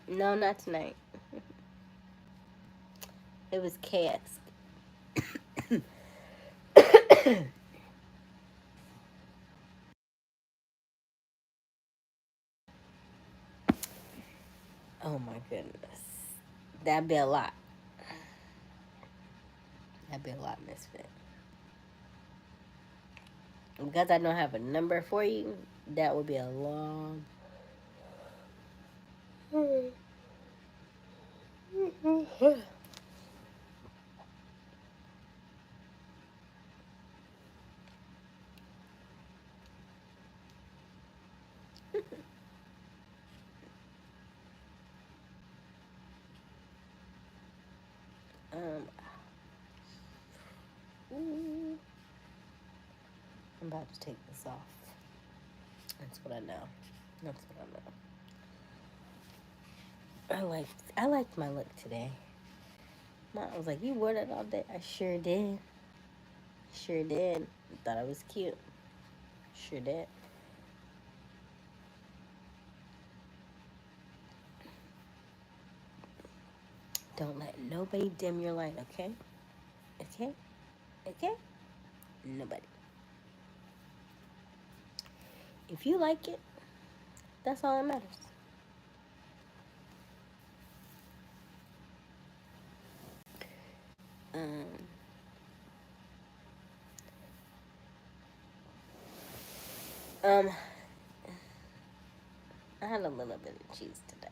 No, not tonight. It was chaos. Oh my goodness. That'd be a lot. That'd be a lot, Misfit. Because I don't have a number for you, that would be a long. I'm about to take this off. That's what I know. That's what I know. I liked my look today. Mom was like, "You wore that all day." I sure did. Sure did. Thought I was cute. Sure did. Don't let nobody dim your light, okay? Okay? Okay? Nobody. If you like it, that's all that matters. I had a little bit of cheese today.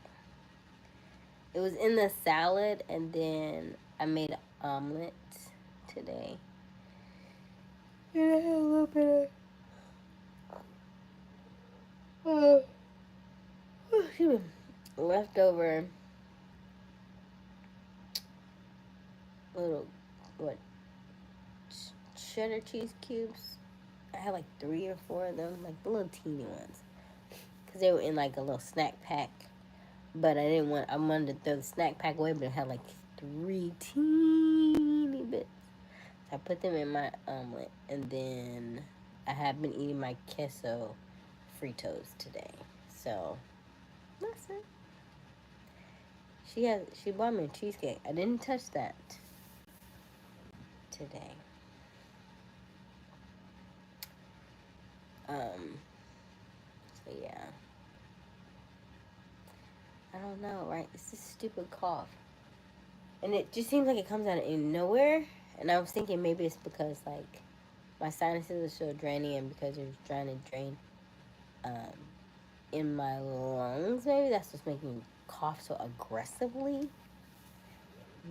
It was in the salad, and then I made an omelet today. And I had a little bit of leftover little cheddar cheese cubes. I had like 3 or 4 of them, like the little teeny ones, because they were in like a little snack pack. But I wanted to throw the snack pack away, but it had like 3 teeny bits. So I put them in my omelet, and then I have been eating my queso Fritos today. So that's it. She bought me a cheesecake. I didn't touch that today. So yeah. I don't know, right? It's this stupid cough. And it just seems like it comes out of nowhere. And I was thinking maybe it's because, like, my sinuses are so draining, and because they're trying to drain in my lungs, maybe that's what's making me cough so aggressively.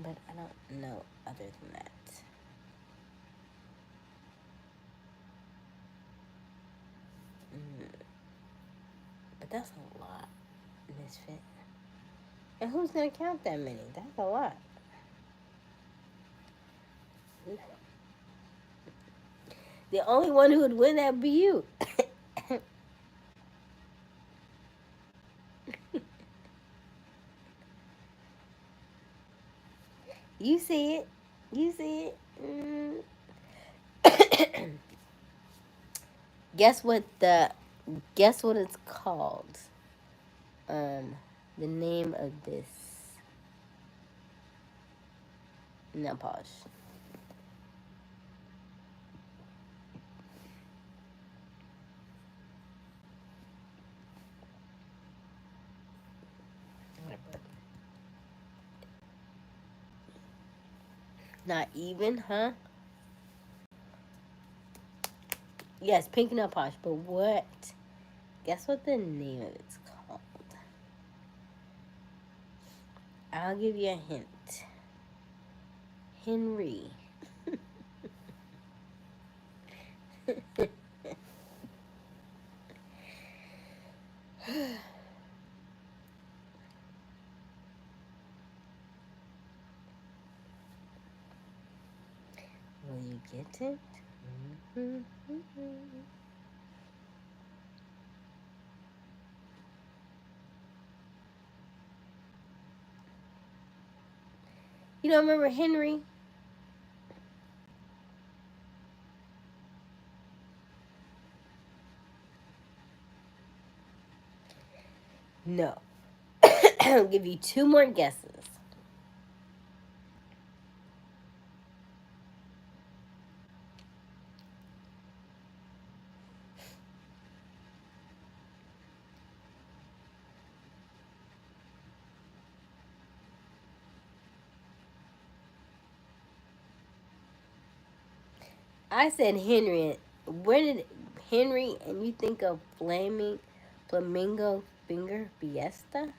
But I don't know other than that. But that's a lot, Misfit. And who's going to count that many? That's a lot. The only one who would win that would be you. You see it. You see it. Guess what it's called? The name of this nail polish. Not even, huh? Yes, pink nail polish, but what? Guess what the name of it's called? I'll give you a hint. Henry. Will you get it? You don't remember Henry? No. I'll give you 2 more guesses. I said Henry. Where did Henry and you think of flamingo finger fiesta?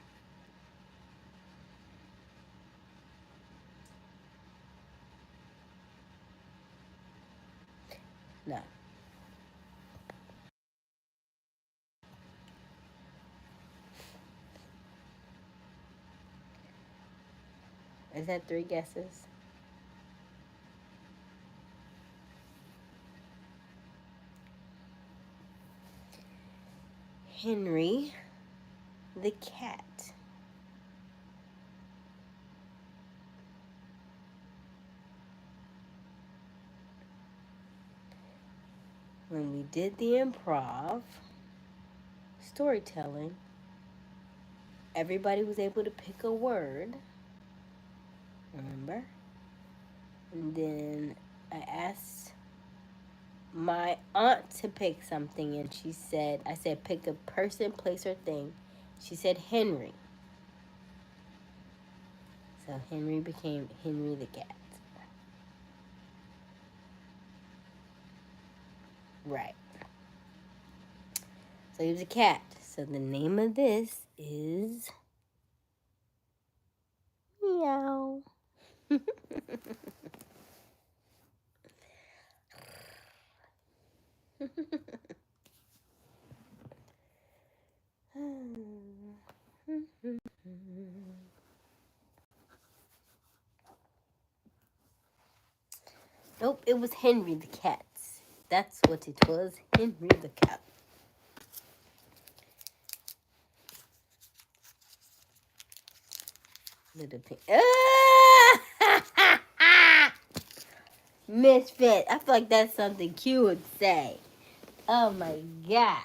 No. Is that 3 guesses? Henry the cat. When we did the improv storytelling, everybody was able to pick a word. Remember? And then I asked my aunt to pick something, and I said, pick a person, place, or thing. She said Henry. So Henry became Henry the cat. Right. So he was a cat. So the name of this is Meow. Nope, it was Henry the cat. That's what it was, Henry the cat. Little pink. Misfit. I feel like that's something Q would say. Oh my gosh.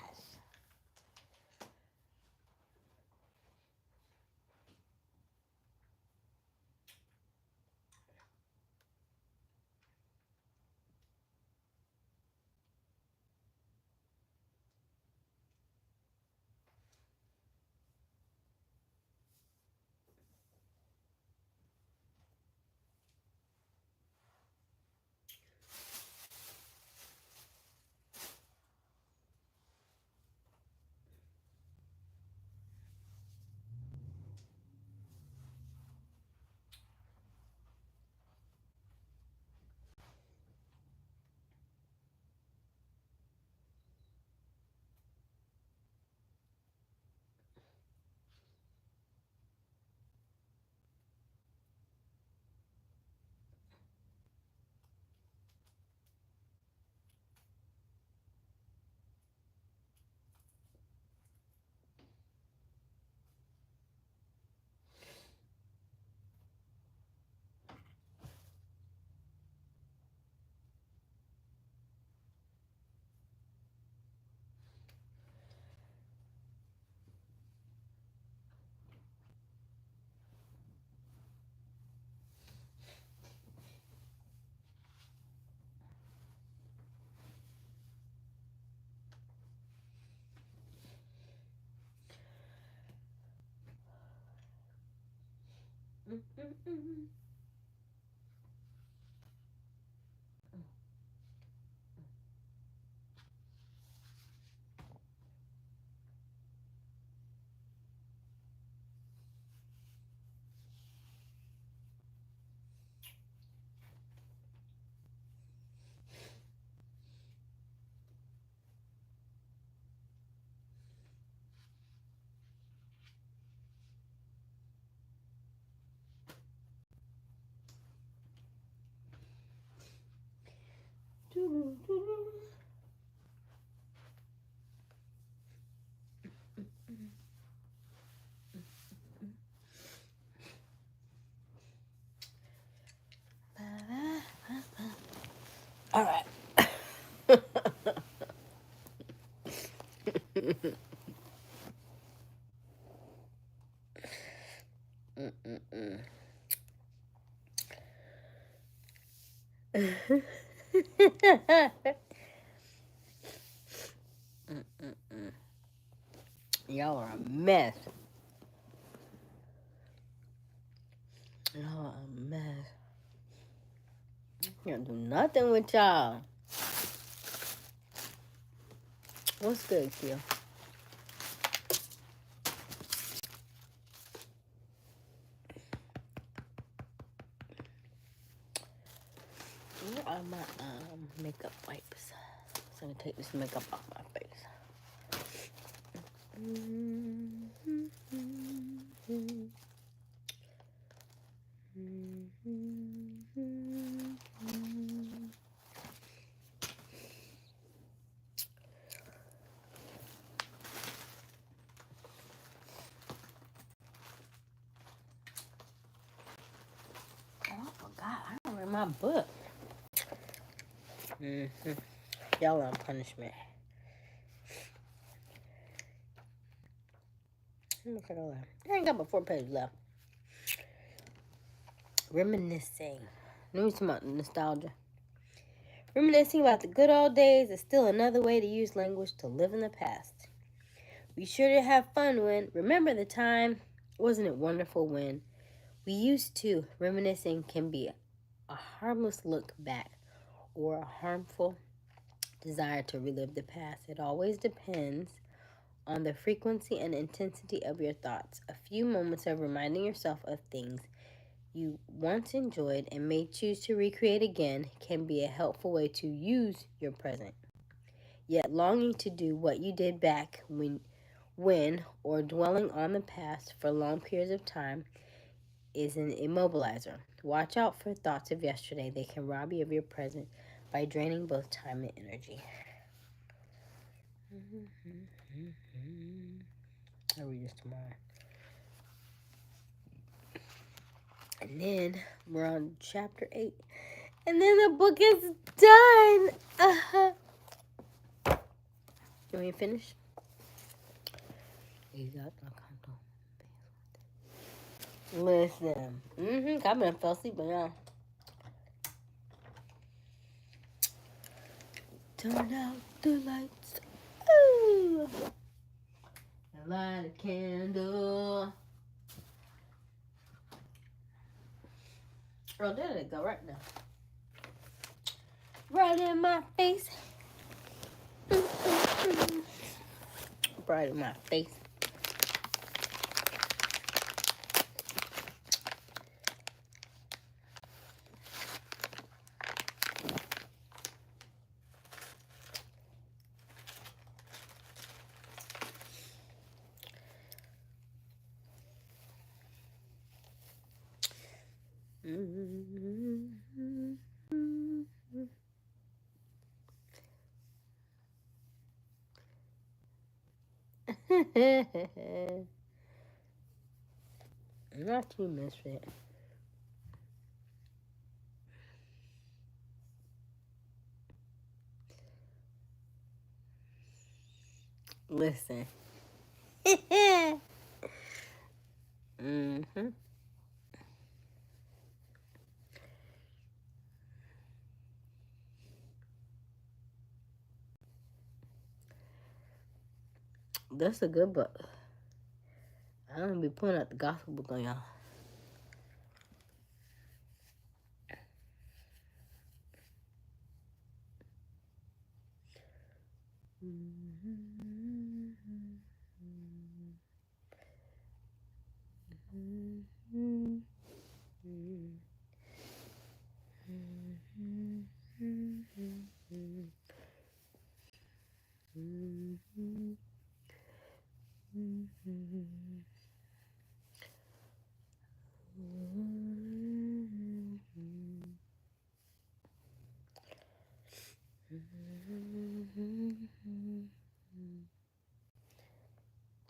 All right. Y'all are a mess. Y'all are a mess. Can't do nothing with y'all. What's good, Q? Where are my makeup wipes? So I'm gonna take this makeup off my face. Oh, I forgot. I don't read my book. Y'all on punishment. Look at all that. I ain't got but 4 pages left. Reminiscing. News about nostalgia. Reminiscing about the good old days is still another way to use language to live in the past. Be sure to have fun when, remember the time, wasn't it wonderful when, we used to. Reminiscing can be a harmless look back or a harmful desire to relive the past. It always depends on the frequency and intensity of your thoughts. A few moments of reminding yourself of things you once enjoyed and may choose to recreate again can be a helpful way to use your present. Yet longing to do what you did back when or dwelling on the past for long periods of time is an immobilizer. Watch out for thoughts of yesterday. They can rob you of your present by draining both time and energy. I'll read this tomorrow. And then we're on chapter 8. And then the book is done. Can we finish? Listen. I've been fell asleep by now. Turn out the lights. Ooh. And light a candle. Oh, there they go right now. Right in my face. Right in my face. Not too misfit. Listen. That's a good book. I'm gonna be pulling out the gospel book on y'all.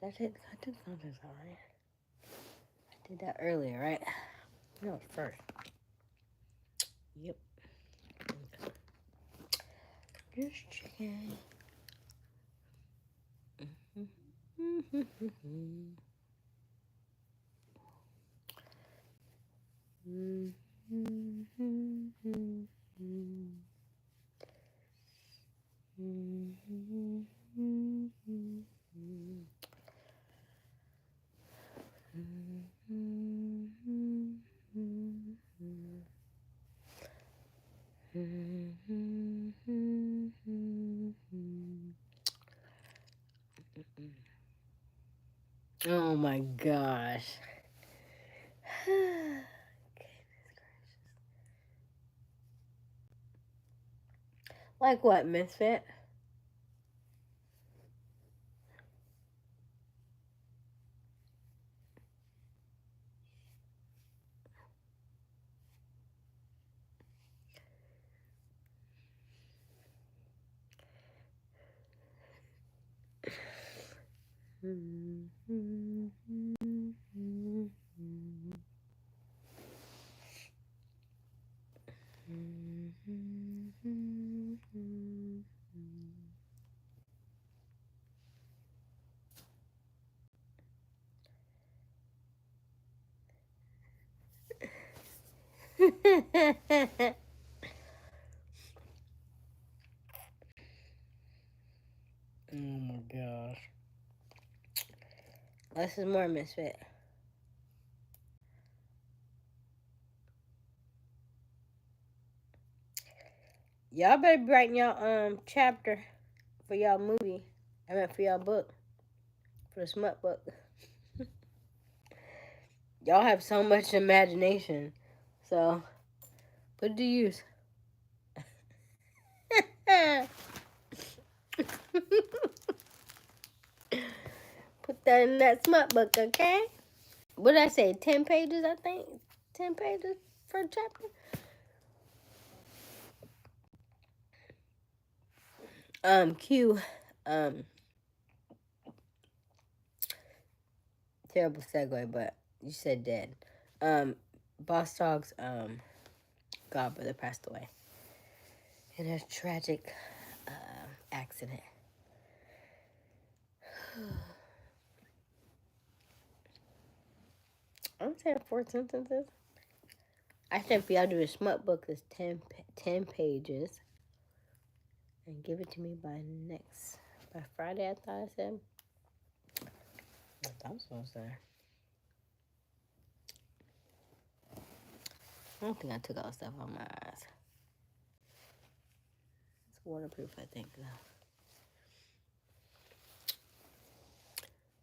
I did contest already. I did that earlier, right? No, first. Yep. Okay. Just checking. Oh my gosh. Like what, Misfit? Oh my gosh. This is more Misfit. Y'all better be writing y'all chapter for y'all movie. I meant for y'all book. For the smut book. Y'all have so much imagination. So put it to use. Put that in that smut book, okay? What did I say? 10 pages, I think? 10 pages for a chapter? Q, terrible segue, but you said dead. Boss Dog's, godbrother passed away in a tragic, accident. I'm saying 4 sentences. I said if y'all do a smut book, it's 10 pages. And give it to me by Friday, I thought I said. I was supposed to say. I don't think I took all the stuff off my eyes. It's waterproof, I think, though.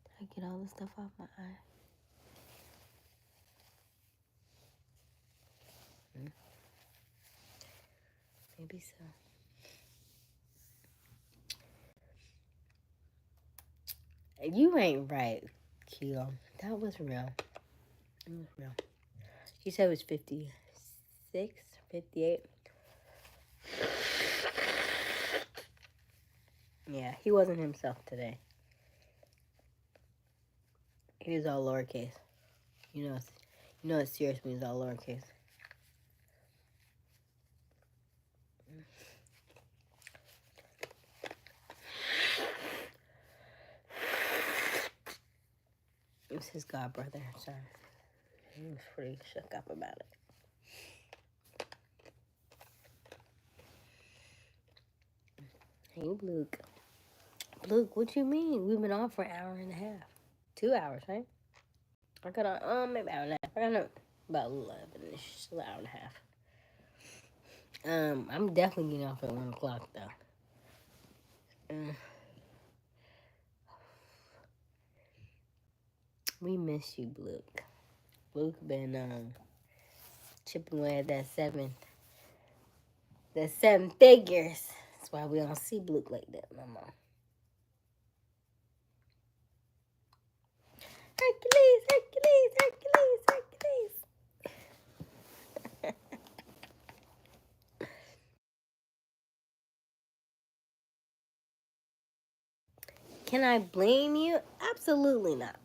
Did I get all the stuff off my eye? Maybe so. You ain't right, Kilo. That was real. It was real. She said it was 56, 58. Yeah, he wasn't himself today. He was all lowercase. You know it serious means all lowercase. It was his godbrother, so he was pretty shook up about it. Hey, Luke. Luke, what you mean? We've been on for an hour and a half. 2 hours, right? I got on, maybe an hour and a half. I got on about 11-ish, so an hour and a half. I'm definitely getting off at 1 o'clock, though. We miss you, Luke. Luke been, chipping away at that 7 figures. That's why we don't see Luke like that no more. Hercules, Hercules, Hercules, Hercules. Can I blame you? Absolutely not.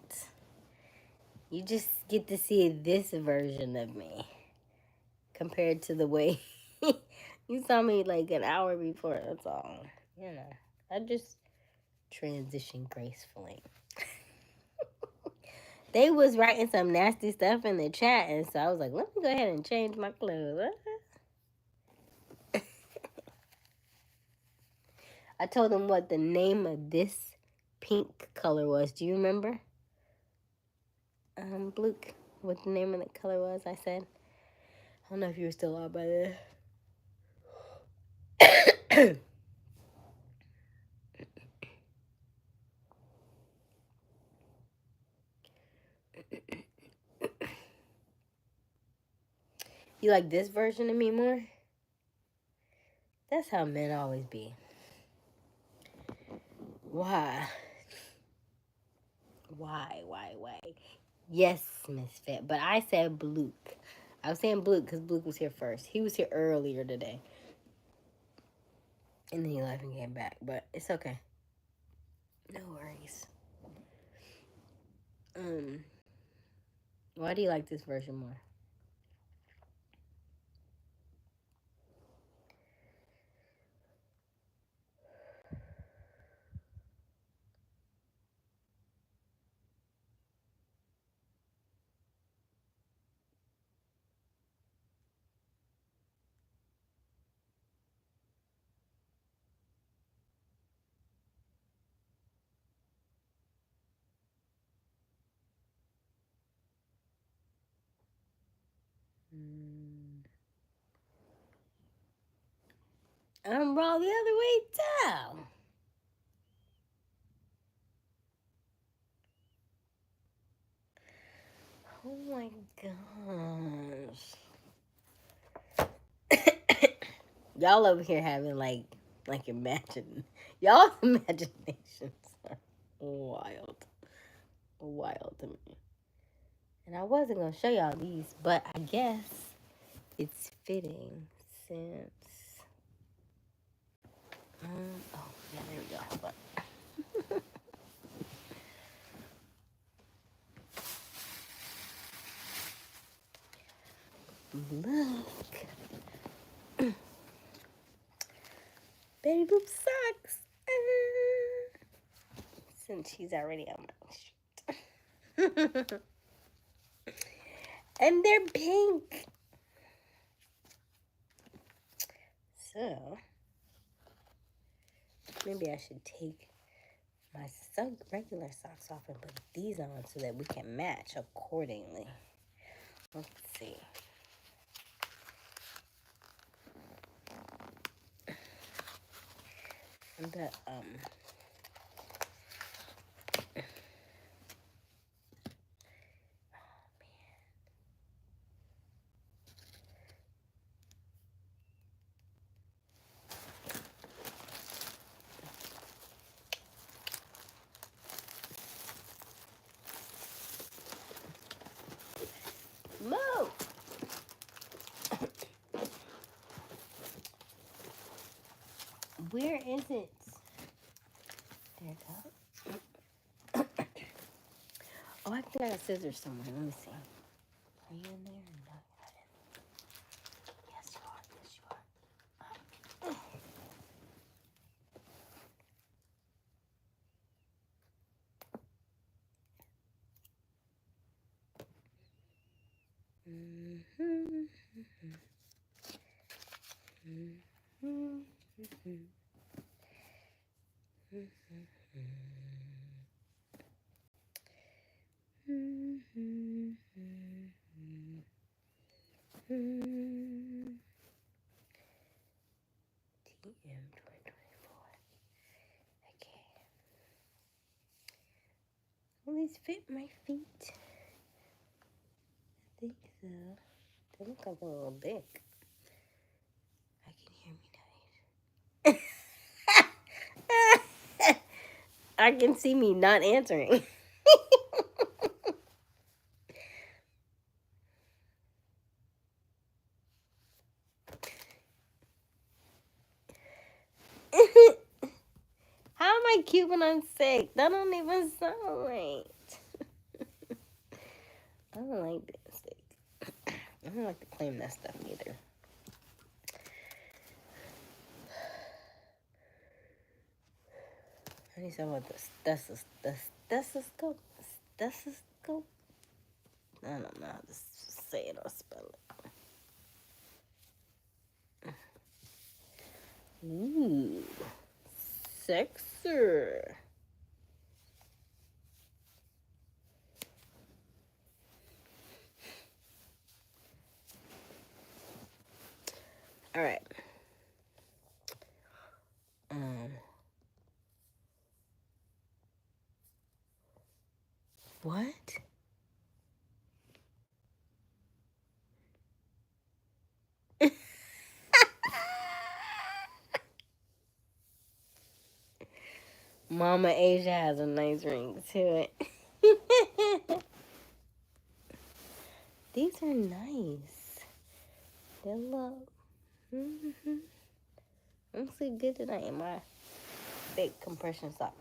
You just get to see this version of me compared to the way you saw me like an hour before. That's all. You know, I just transition gracefully. They was writing some nasty stuff in the chat, and so I was like, let me go ahead and change my clothes. I told them what the name of this pink color was. Do you remember? Luke, what the name of the color was, I said. I don't know if you were still out by then. You like this version of me more? That's how men always be. Why? Why? Yes, Misfit. But I said Luke. I was saying Luke because Luke was here first. He was here earlier today. And then he left and came back. But it's okay. No worries. Why do you like this version more? I'm raw the other way down. Oh my gosh. Y'all over here having like imagine. Y'all's imaginations are wild. Wild to me. And I wasn't going to show y'all these, but I guess it's fitting since... oh, yeah, there we go. Hold on. Look. Baby Boop socks. Since she's already on my street. And they're pink. So, maybe I should take my regular socks off and put these on so that we can match accordingly. Let's see. The Move! Where is it? There it goes. Oh, I think I got scissors somewhere. Let me see. Are you in there or not? Yes, you are. Yes, you are. TM 2024. Okay. Will these fit my feet? I think so. They look like a little big. I can hear me now. I can see me not answering. How am I cute when I'm sick. That don't even sound right. I don't like being sick. I don't like to claim that stuff either. I need some of the stethoscope. Stethoscope. I don't know how to say it or spell it. Ooh, sexy. All right. What? Mama Aysia has a nice ring to it. These are nice. They look. I'm sleep good tonight in my fake compression socks.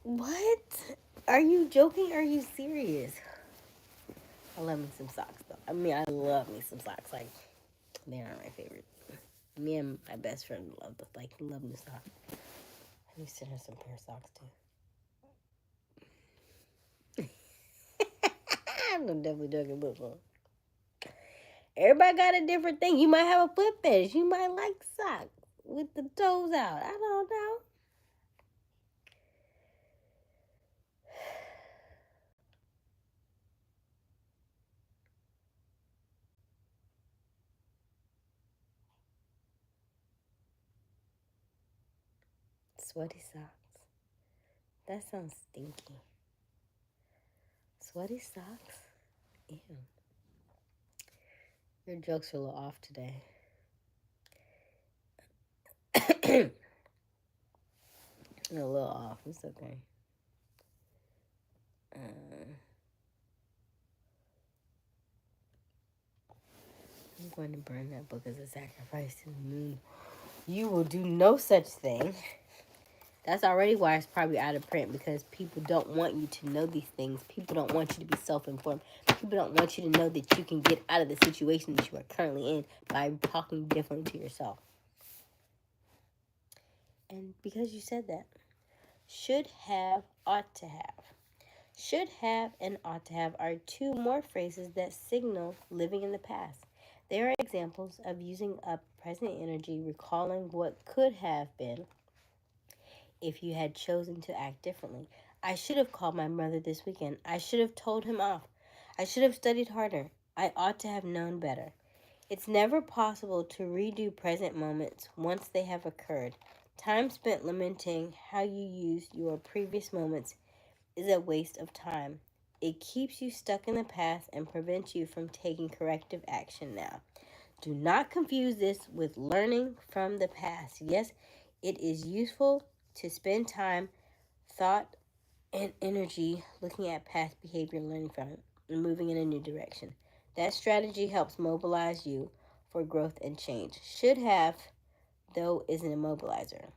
What? Are you joking? Are you serious? I love me some socks, though. I mean, I love me some socks. Like, they are my favorite. Me and my best friend love new socks. I need to send her some pair of socks, too. I'm definitely joking, but everybody got a different thing. You might have a foot fetish. You might like socks with the toes out. I don't know. Sweaty socks. That sounds stinky. Sweaty socks? Ew. Your jokes are a little off today. A little off. It's okay. I'm going to burn that book as a sacrifice to the moon. You will do no such thing. That's already why it's probably out of print, because people don't want you to know these things. People don't want you to be self-informed. People don't want you to know that you can get out of the situation that you are currently in by talking differently to yourself. And because you said that, should have, ought to have. Should have and ought to have are two more phrases that signal living in the past. They are examples of using up present energy, recalling what could have been if you had chosen to act differently. I should have called my brother this weekend. I should have told him off. I should have studied harder. I ought to have known better. It's never possible to redo present moments once they have occurred. Time spent lamenting how you used your previous moments is a waste of time. It keeps you stuck in the past and prevents you from taking corrective action now. Do not confuse this with learning from the past. Yes, it is useful to spend time, thought, and energy looking at past behavior and learning from it and moving in a new direction. That strategy helps mobilize you for growth and change. Should have, though, is an immobilizer.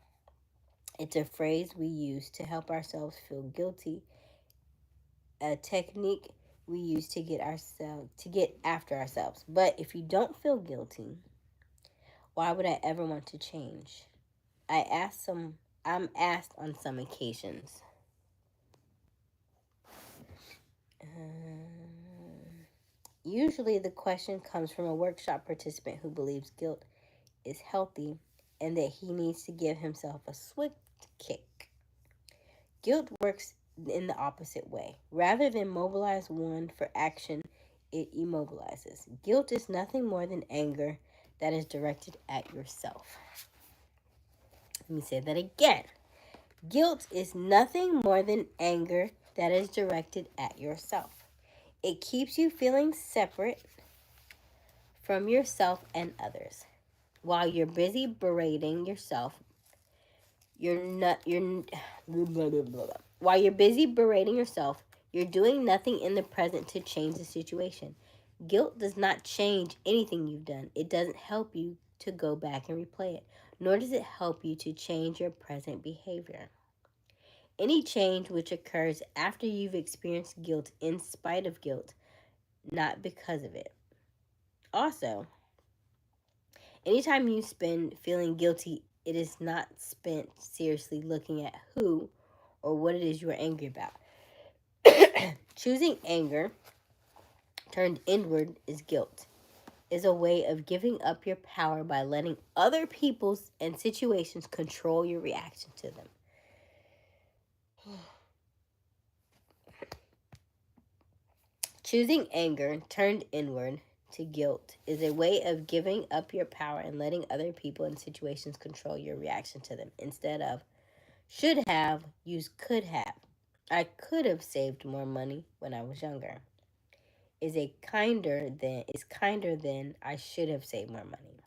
It's a phrase we use to help ourselves feel guilty, a technique we use to get after ourselves. But if you don't feel guilty, why would I ever want to change? I'm asked on some occasions. Usually the question comes from a workshop participant who believes guilt is healthy and that he needs to give himself a swift kick. Guilt works in the opposite way. Rather than mobilize one for action, it immobilizes. Guilt is nothing more than anger that is directed at yourself. Let me say that again. Guilt is nothing more than anger that is directed at yourself. It keeps you feeling separate from yourself and others. While you're busy berating yourself, While you're busy berating yourself, you're doing nothing in the present to change the situation. Guilt does not change anything you've done. It doesn't help you to go back and replay it, nor does it help you to change your present behavior. Any change which occurs after you've experienced guilt in spite of guilt, not because of it. Also, anytime you spend feeling guilty, it is not spent seriously looking at who or what it is you are angry about. Choosing anger turned inward is guilt. Is a way of giving up your power by letting other people's and situations control your reaction to them. Choosing anger turned inward to guilt is a way of giving up your power and letting other people and situations control your reaction to them. Instead of should have, use could have. I could have saved more money when I was younger. Is kinder than I should have saved more money.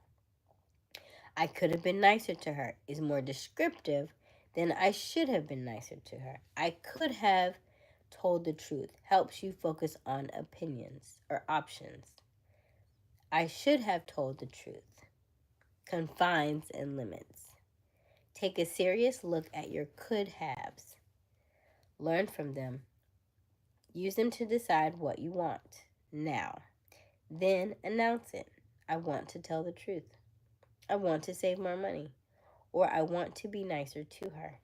I could have been nicer to her is more descriptive than I should have been nicer to her. I could have told the truth helps you focus on opinions or options. I should have told the truth confines and limits. Take a serious look at your could haves. Learn from them. Use them to decide what you want now. Then announce it. I want to tell the truth. I want to save more money. Or I want to be nicer to her.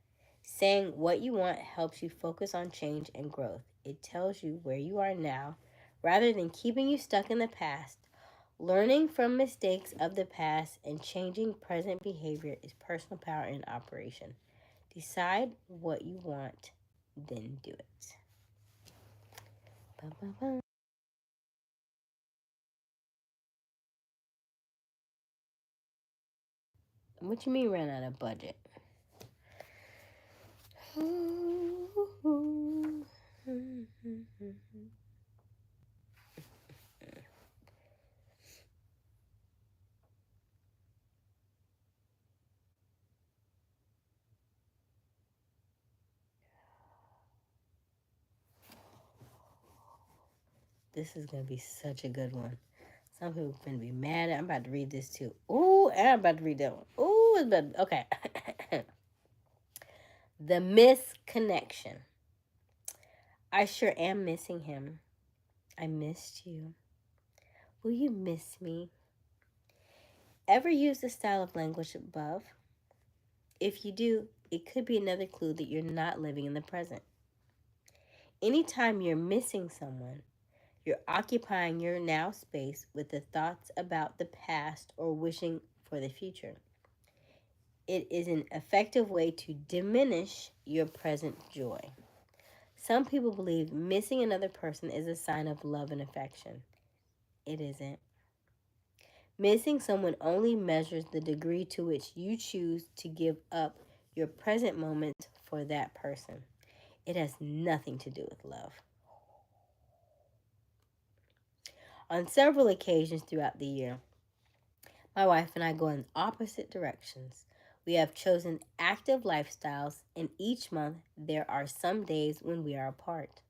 Saying what you want helps you focus on change and growth. It tells you where you are now rather than keeping you stuck in the past. Learning from mistakes of the past and changing present behavior is personal power in operation. Decide what you want, then do it. Ba-ba-ba. What you mean ran out of budget? This is going to be such a good one. Some people are going to be mad. I'm about to read this too. Ooh, and I'm about to read that one. Ooh, it's about to, okay. The misconnection. I sure am missing him. I missed you. Will you miss me? Ever use the style of language above? If you do, it could be another clue that you're not living in the present. Anytime you're missing someone, you're occupying your now space with the thoughts about the past or wishing for the future. It is an effective way to diminish your present joy. Some people believe missing another person is a sign of love and affection. It isn't. Missing someone only measures the degree to which you choose to give up your present moment for that person. It has nothing to do with love. On several occasions throughout the year, my wife and I go in opposite directions. We have chosen active lifestyles, and each month there are some days when we are apart.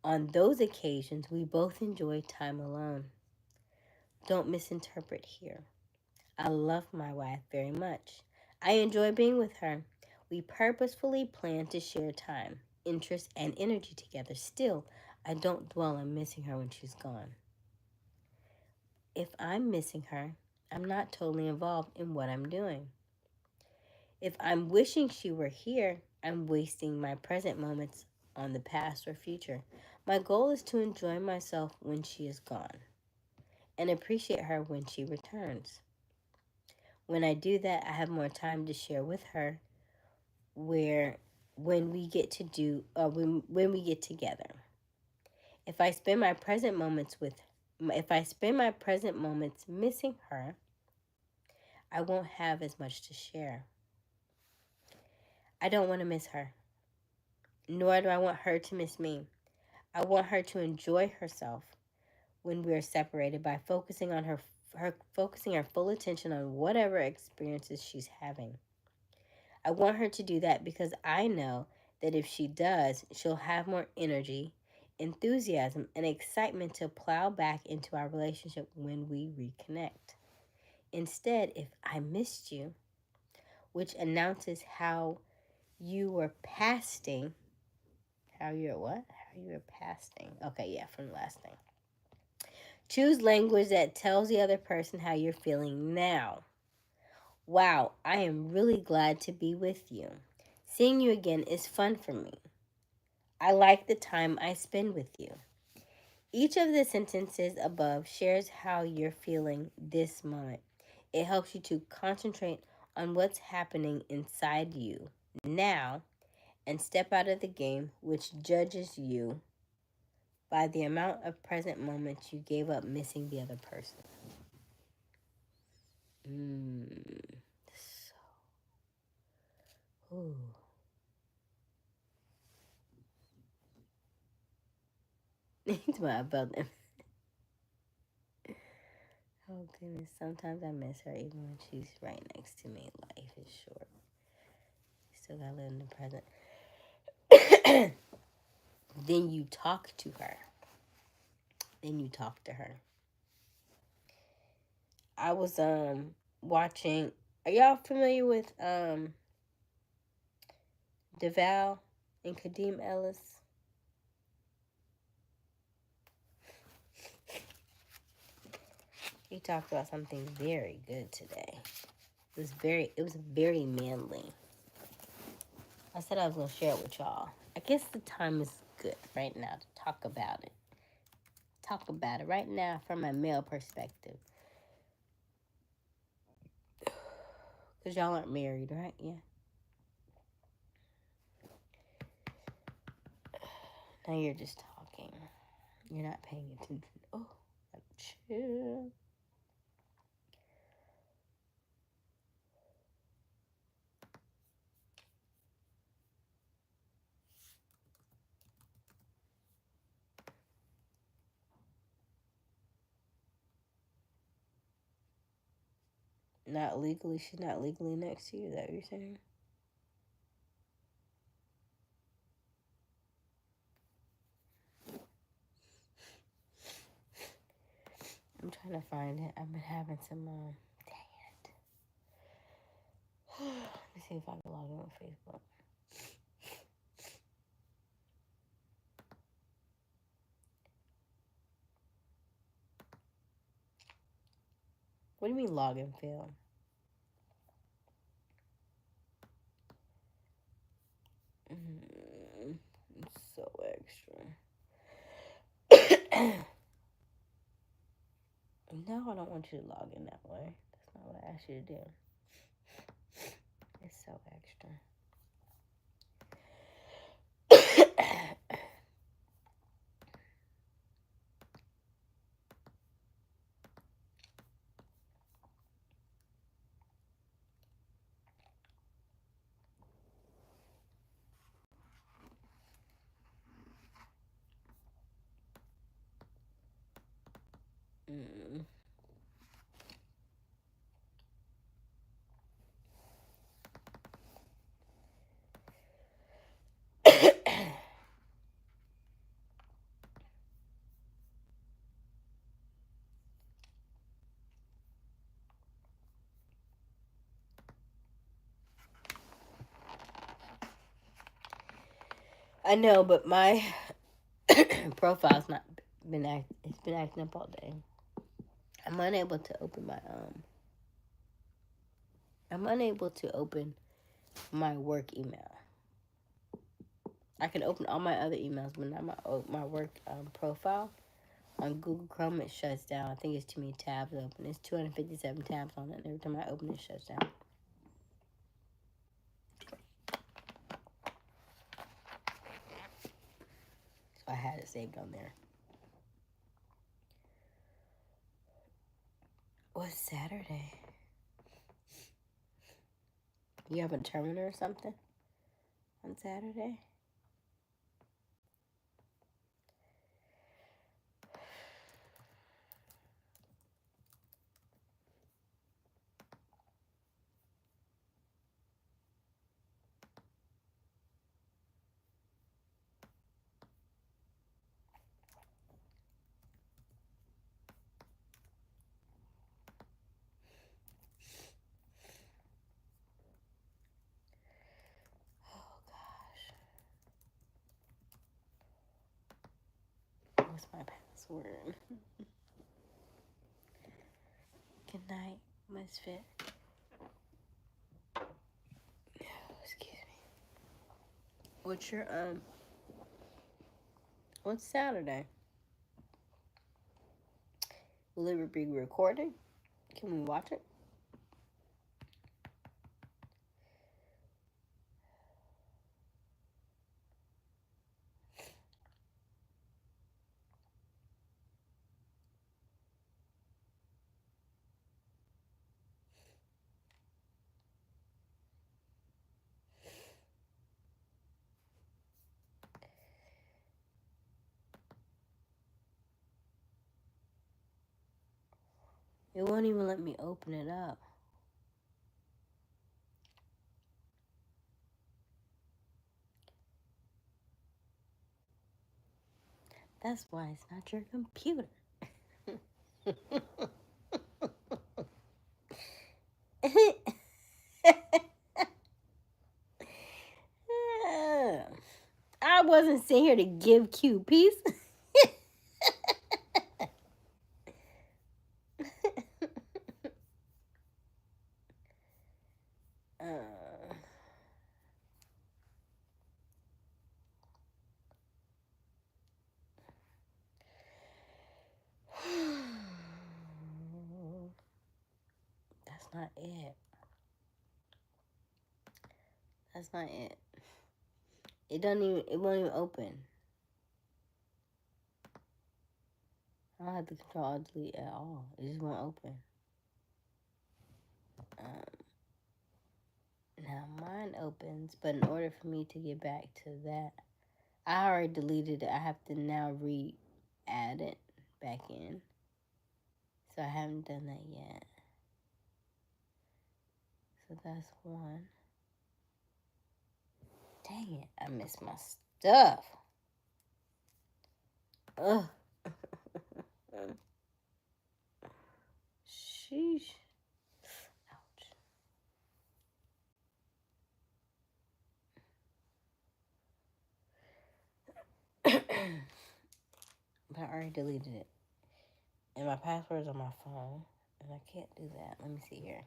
On those occasions, we both enjoy time alone. Don't misinterpret here. I love my wife very much. I enjoy being with her. We purposefully plan to share time, interest, and energy together. Still, I don't dwell on missing her when she's gone. If I'm missing her, I'm not totally involved in what I'm doing. If I'm wishing she were here, I'm wasting my present moments on the past or future. My goal is to enjoy myself when she is gone and appreciate her when she returns. When I do that, I have more time to share with her when we get together. If I spend my present moments missing her, I won't have as much to share. I don't want to miss her, nor do I want her to miss me. I want her to enjoy herself when we are separated by focusing her full attention on whatever experiences she's having. I want her to do that because I know that if she does, she'll have more energy, enthusiasm, and excitement to plow back into our relationship when we reconnect. Instead, if I missed you, which announces how you were pasting. How you're what? How you were pasting. Okay, yeah, from the last thing. Choose language that tells the other person how you're feeling now. Wow, I am really glad to be with you. Seeing you again is fun for me. I like the time I spend with you. Each of the sentences above shares how you're feeling this moment. It helps you to concentrate on what's happening inside you now and step out of the game, which judges you by the amount of present moments you gave up missing the other person. Ooh. That's what I felt them. Oh goodness, sometimes I miss her even when she's right next to me. Life is short. Still gotta live in the present. Then you talk to her. Then you talk to her. I was watching. Are y'all familiar with DeVal and Kadeem Ellis? He talked about something very good today. It was very manly. I said I was gonna share it with y'all. I guess the time is good right now to talk about it. Talk about it right now from a male perspective. Because y'all aren't married, right? Yeah. Now you're just talking. You're not paying attention. Oh, chill. Not legally. She's not legally next to you. Is that what you're saying? I'm trying to find it. I've been having some, dang it. Let me see if I can log in on Facebook. What do you mean login fail? It's so extra. No, I don't want you to log in that way. That's not what I asked you to do. It's so extra. I know, but my profile's not been it's been acting up all day. I'm unable to open my work email. I can open all my other emails, but not my work profile. On Google Chrome, it shuts down. I think it's too many tabs open. It's 257 tabs on it, and every time I open it, it shuts down. So I had it saved on there. What's Saturday? You have a tournament or something on Saturday? my password. Good night, Misfit. Excuse me. What's Saturday? Will it be recorded? Can we watch it? It won't even let me open it up. That's why it's not your computer. I wasn't sitting here to give Q peace. That's not it. That's not it. It won't even open. I don't have to control alt delete at all. It just won't open. Now mine opens, but in order for me to get back to that, I already deleted it. I have to now re-add it back in. So I haven't done that yet. So that's one. Dang it, I missed my stuff. Ugh. Sheesh. Ouch. But I already deleted it. And my password's on my phone. And I can't do that. Let me see here.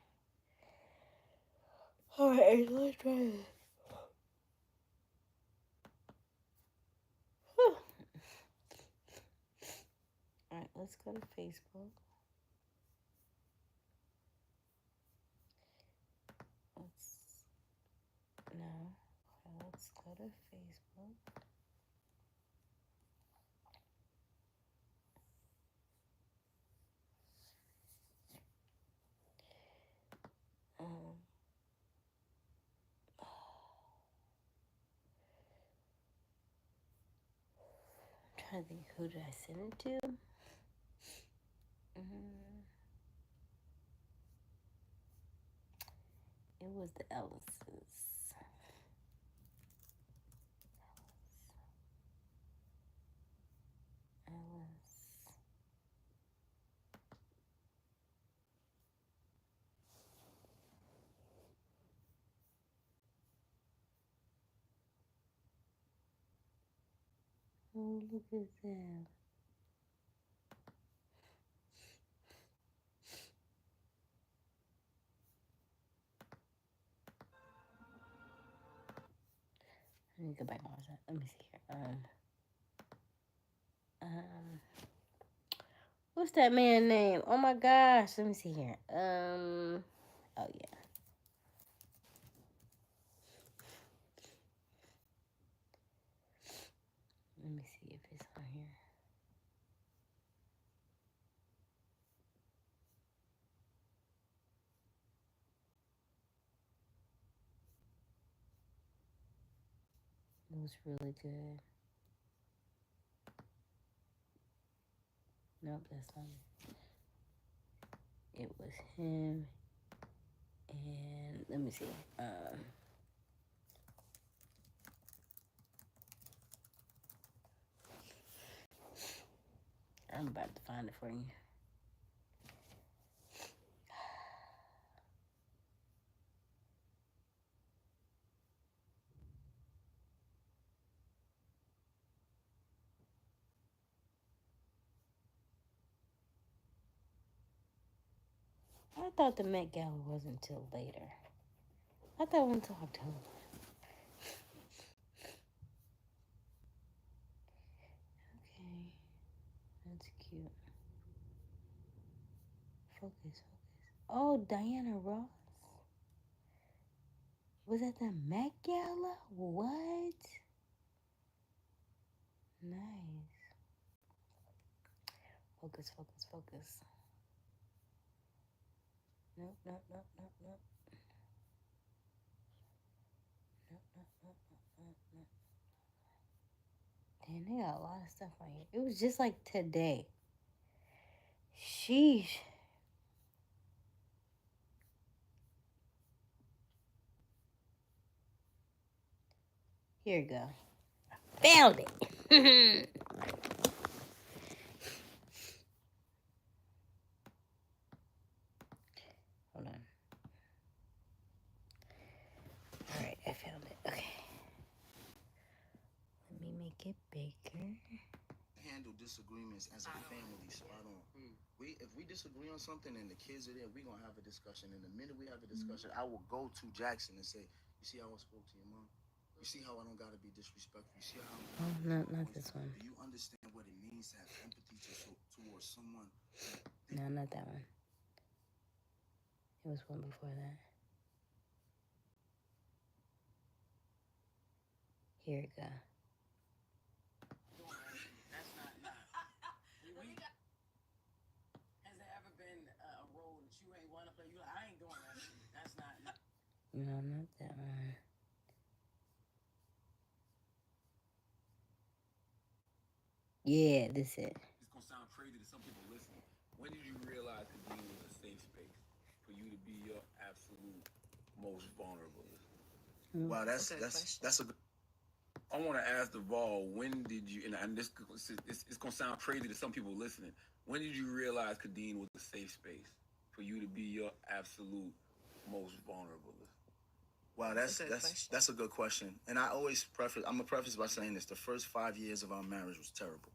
Alright, let's try this. Alright, let's go to Facebook. Let's go to Facebook. I'm trying to think, who did I send it to? It was the Ellises. Oh, look at that. Let me go back on that. Let me see here. What's that man's name? Oh my gosh. Let me see here. Oh yeah. Let me see if it's on here. It was really good. Nope, that's not it. It was him. And let me see. I'm about to find it for you. I thought the Met Gala wasn't until later. I thought it went until October. Okay, that's cute. Focus. Oh, Diana Ross. Was at the Met Gala? What? Nice. Focus. Nope. Damn, they got a lot of stuff on here. It was just like today. Sheesh. Here you go. Found it. Hold on. All right, I found it. Okay. Let me make it bigger. Handle disagreements as a family, spot on. If we disagree on something and the kids are there, we're gonna have a discussion. And the minute we have a discussion, I will go to Jackson and say, "You see how I spoke to your mom? You see how I don't gotta be disrespectful? You see how?" Oh, not this one. Do you understand what it means to have empathy towards someone? No, not that one. It was one before that. Here you go. That's not. Has there ever been a role that you ain't want to play? You like, I ain't doing that shit. That's not. No, not that one. Yeah, this it. It's gonna sound crazy to some people listening. When did you realize that being was a safe space for you to be your absolute most vulnerable? Wow, that's a good. I want to ask Duval, when did you, and this it's going to sound crazy to some people listening, when did you realize Kadeen was a safe space for you to be your absolute most vulnerable? Wow, that's a good question. And I'm gonna preface by saying this: the first 5 years of our marriage was terrible,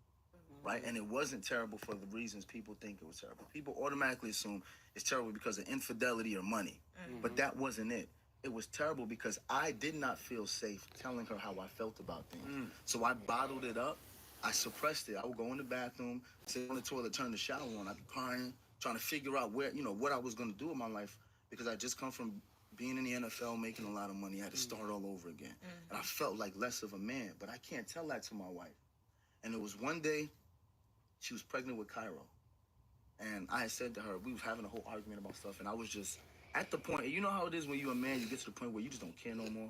right? And it wasn't terrible for the reasons people think it was terrible. People automatically assume it's terrible because of infidelity or money, but that wasn't it. It was terrible because I did not feel safe telling her how I felt about things. So I bottled it up. I suppressed it. I would go in the bathroom, sit on the toilet, turn the shower on. I'd be crying, trying to figure out what I was going to do in my life because I just come from being in the NFL, making a lot of money. I had to start all over again. And I felt like less of a man, but I can't tell that to my wife. And it was one day, she was pregnant with Cairo. And I had said to her, we was having a whole argument about stuff, and I was just at the point, you know how it is when you're a man, you get to the point where you just don't care no more.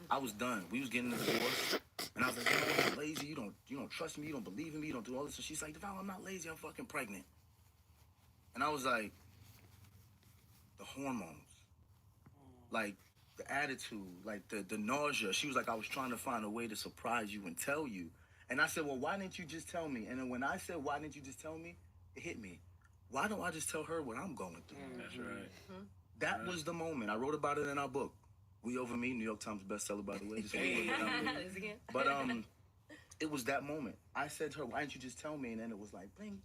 I was done. We was getting a divorce, and I was like, "I'm lazy. You don't trust me. You don't believe in me. You don't do all this." And she's like, "Deval, I'm not lazy. I'm fucking pregnant." And I was like, the hormones, like the attitude, like the nausea. She was like, "I was trying to find a way to surprise you and tell you." And I said, "Well, why didn't you just tell me?" And then when I said, "Why didn't you just tell me?" it hit me. Why don't I just tell her what I'm going through? That's right. That was the moment. I wrote about it in our book, We Over Me, New York Times bestseller, by the way. But it was that moment. I said to her, "Why didn't you just tell me?" And then it was like, bling.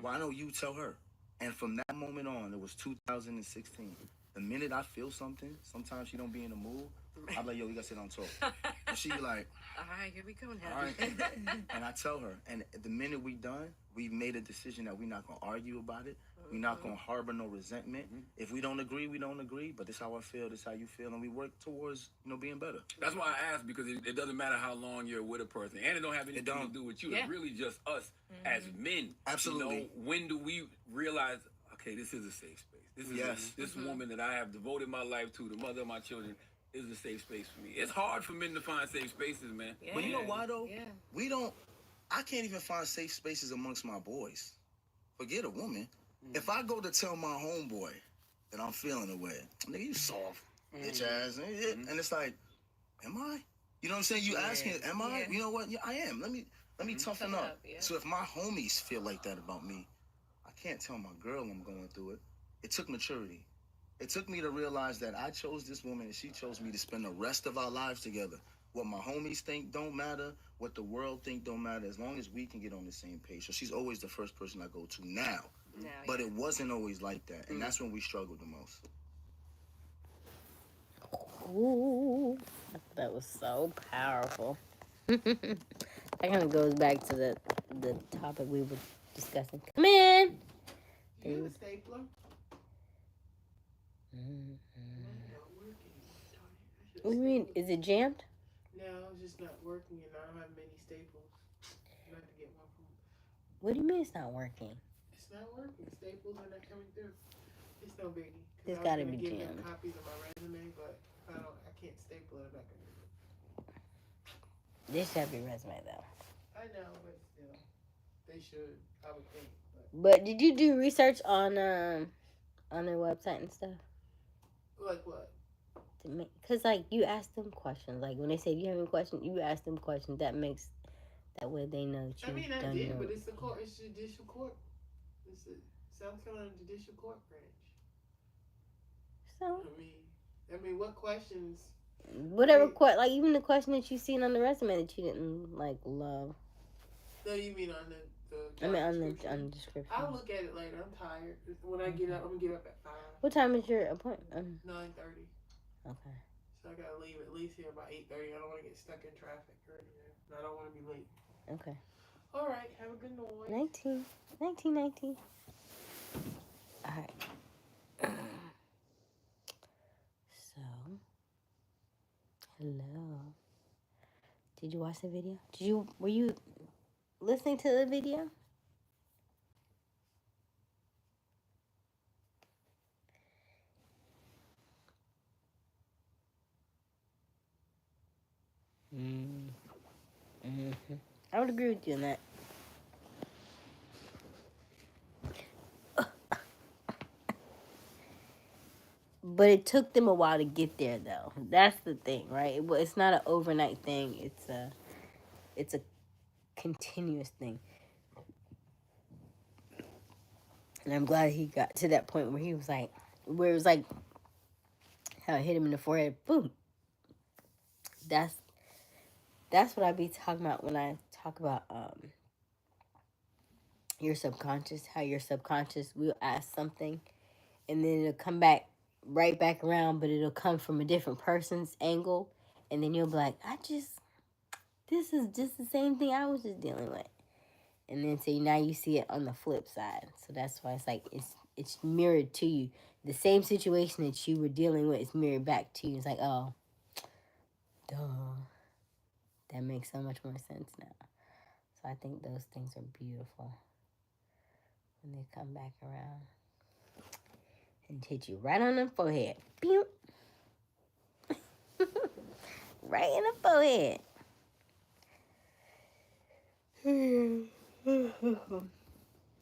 Why don't you tell her? And from that moment on, it was 2016. The minute I feel something, sometimes she don't be in the mood, I'm like, "Yo, we gotta sit down and talk." And she be like, "All right, here we go now." All right. And I tell her, and the minute we done, we've made a decision that we're not gonna argue about it. We're not gonna harbor no resentment. If we don't agree, we don't agree. But this is how I feel. This is how you feel, and we work towards being better. That's why I asked, because it doesn't matter how long you're with a person, and it don't have anything to do with you. Yeah. It's really just us as men. Absolutely. When do we realize, okay, this is a safe space? This is this woman that I have devoted my life to, the mother of my children, is a safe space for me. It's hard for men to find safe spaces, man. Yeah. But you know why though? Yeah. I can't even find safe spaces amongst my boys. Forget a woman. If I go to tell my homeboy that I'm feeling away, nigga, you soft, bitch ass, and it's like, am I? You know what I'm saying? You asking, am I? You know what? Yeah, I am. Let me toughen up. So if my homies feel like that about me, I can't tell my girl I'm going through it. It took maturity. It took me to realize that I chose this woman and she chose me to spend the rest of our lives together. What my homies think don't matter. What the world think don't matter. As long as we can get on the same page. So she's always the first person I go to now. But it wasn't always like that, and that's when we struggled the most. Ooh, that was so powerful. That kind of goes back to the topic we were discussing. Come in. Do you have a stapler? What do you mean? Is it jammed? No, it's just not working, and I don't have many staples. I have to get one from. What do you mean it's not working? It's not working. Staples are not coming through. It's no biggie. It's gotta be give jammed. them copies of my resume, but if I can't staple it. I'm not gonna do it. This should be resume though. I know, but still, they should. I would think. But did you do research on their website and stuff? Like what? Because like you ask them questions. Like when they say, "Do you have any questions?" You ask them questions. That way they know that you. I did, but it's the court. It's judicial court. It's the South Carolina Judicial Court branch. So. I mean, what questions? Whatever like even the question that you seen on the resume that you didn't like love. No, you mean on the on the description. I'll look at it later. I'm tired. When I get up, I'm gonna get up at 5. What time is your appointment? 9:30. Okay. So I gotta leave at least here about 8:30. I don't want to get stuck in traffic or anything. I don't want to be late. Okay. All right. Have a good night. 19. All right. So, hello. Did you watch the video? Were you listening to the video? I would agree with you on that. But it took them a while to get there, though. That's the thing, right? It's not an overnight thing. It's a continuous thing. And I'm glad he got to that point where it was like how it hit him in the forehead. Boom. That's what I be talking about when I talk about your subconscious. How your subconscious will ask something, and then it'll come right back around, but it'll come from a different person's angle, and then you'll be like, this is just the same thing I was just dealing with. And then so now you see it on the flip side. So that's why it's like it's mirrored to you. The same situation that you were dealing with is mirrored back to you. It's like, oh, duh. That makes so much more sense now. So I think those things are beautiful when they come back around and hit you right on the forehead. Pew! Right in the forehead.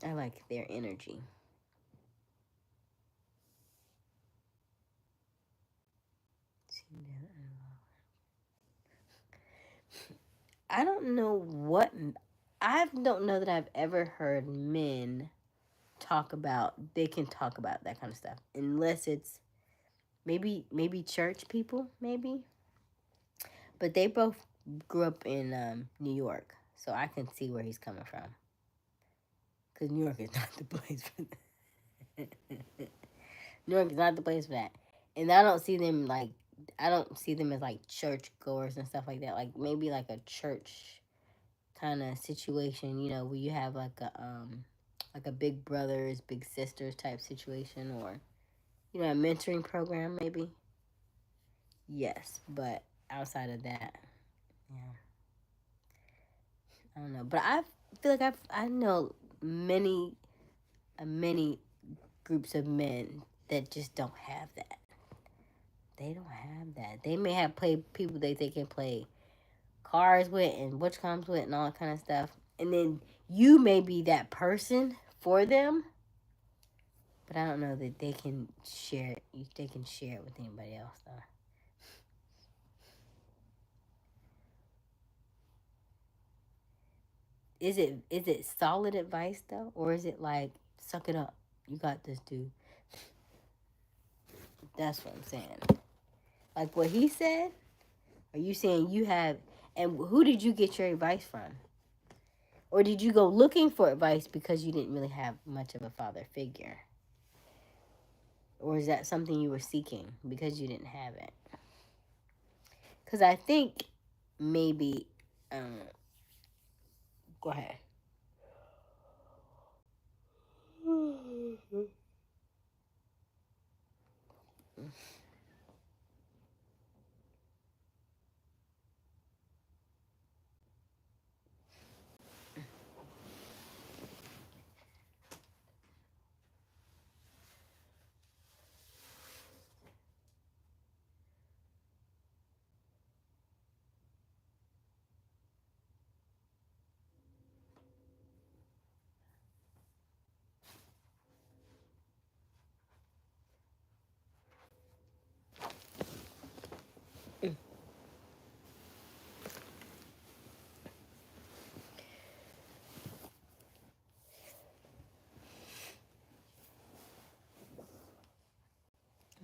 I like their energy. I don't know I don't know that I've ever heard men they can talk about that kind of stuff. Unless it's maybe church people, maybe. But they both grew up in New York. So I can see where he's coming from. Because New York is not the place for that. New York is not the place for that. And I don't see them as like church goers and stuff like that. Like maybe like a church kind of situation, where you have like a big brothers, big sisters type situation, or a mentoring program maybe. Yes, but outside of that, yeah. I don't know, but I feel like I know many groups of men that just don't have that. They don't have that. They may have people they can play cards with and which comes with and all that kind of stuff. And then you may be that person for them, but I don't know that they can share it. They can share it with anybody else though. Is it solid advice though, or is it like suck it up? You got this, dude. That's what I'm saying. Like what he said. Are you saying you have? And who did you get your advice from? Or did you go looking for advice because you didn't really have much of a father figure? Or is that something you were seeking because you didn't have it? Because I think maybe, go ahead.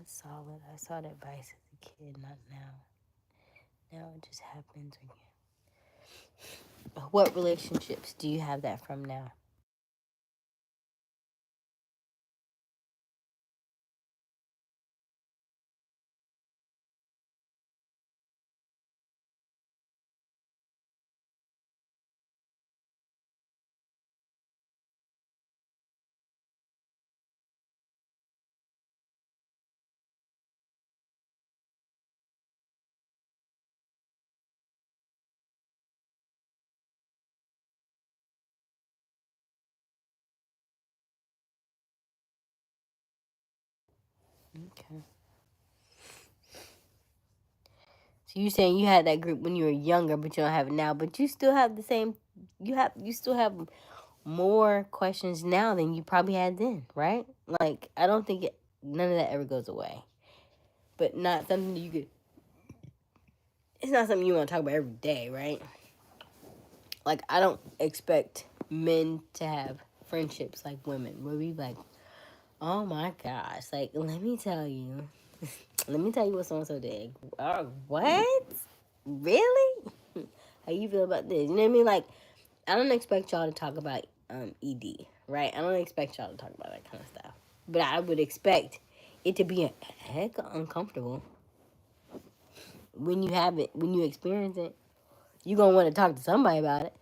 It's solid. I saw that advice as a kid, not now. Now it just happens again. What relationships do you have that from now? Okay. So you saying you had that group when you were younger, but you don't have it now. But you still have the same. You still have more questions now than you probably had then, right? Like I don't think none of that ever goes away. But not something you could. It's not something you want to talk about every day, right? Like I don't expect men to have friendships like women, where we like, oh my gosh, like let me tell you. Let me tell you what so and so did. What? Really? How you feel about this? You know what I mean? Like, I don't expect y'all to talk about ED, right? I don't expect y'all to talk about that kind of stuff. But I would expect it to be a heck uncomfortable when you have it, when you experience it. You're gonna want to talk to somebody about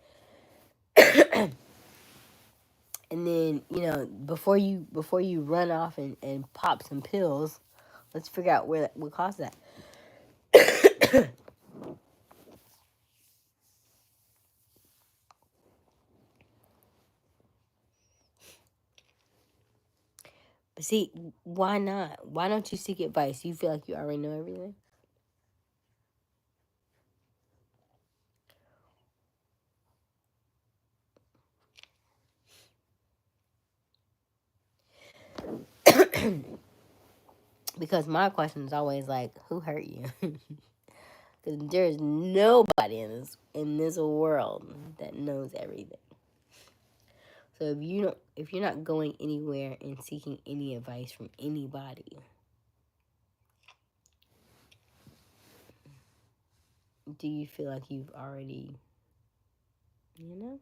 it. And then, before you run off and pop some pills, let's figure out what caused that. But see, why not? Why don't you seek advice? You feel like you already know everything? Because my question is always like, who hurt you? Because there's nobody in this world that knows everything. So if you're not going anywhere and seeking any advice from anybody, do you feel like you've already, you know?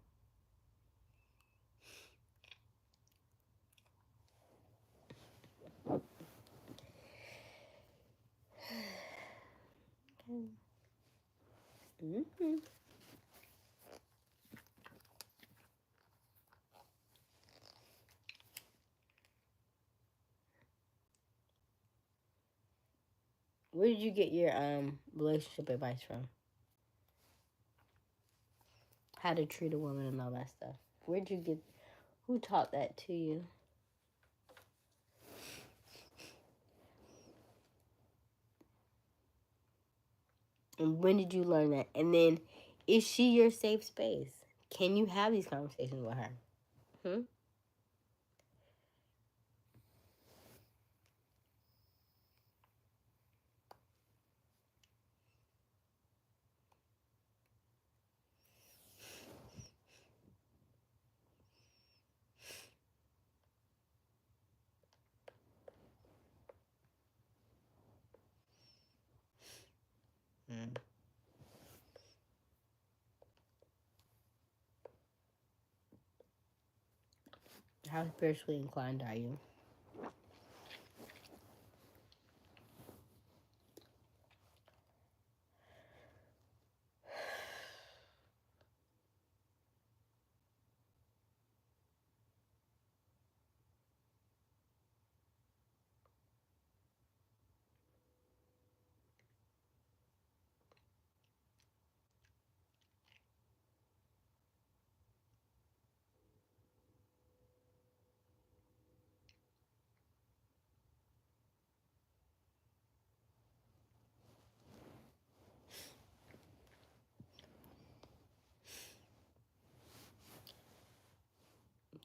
Mm-hmm. Where did you get your relationship advice from? How to treat a woman and all that stuff. Who taught that to you? And when did you learn that? And then, is she your safe space? Can you have these conversations with her? Hmm? Mm. How spiritually inclined are you?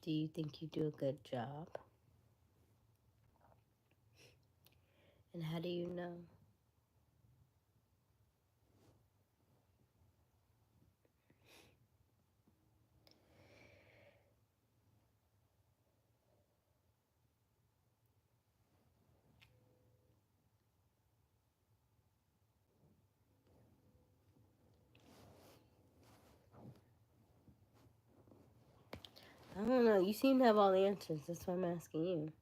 Do you think you do a good job? And how do you know? I don't know. You seem to have all the answers. That's why I'm asking you.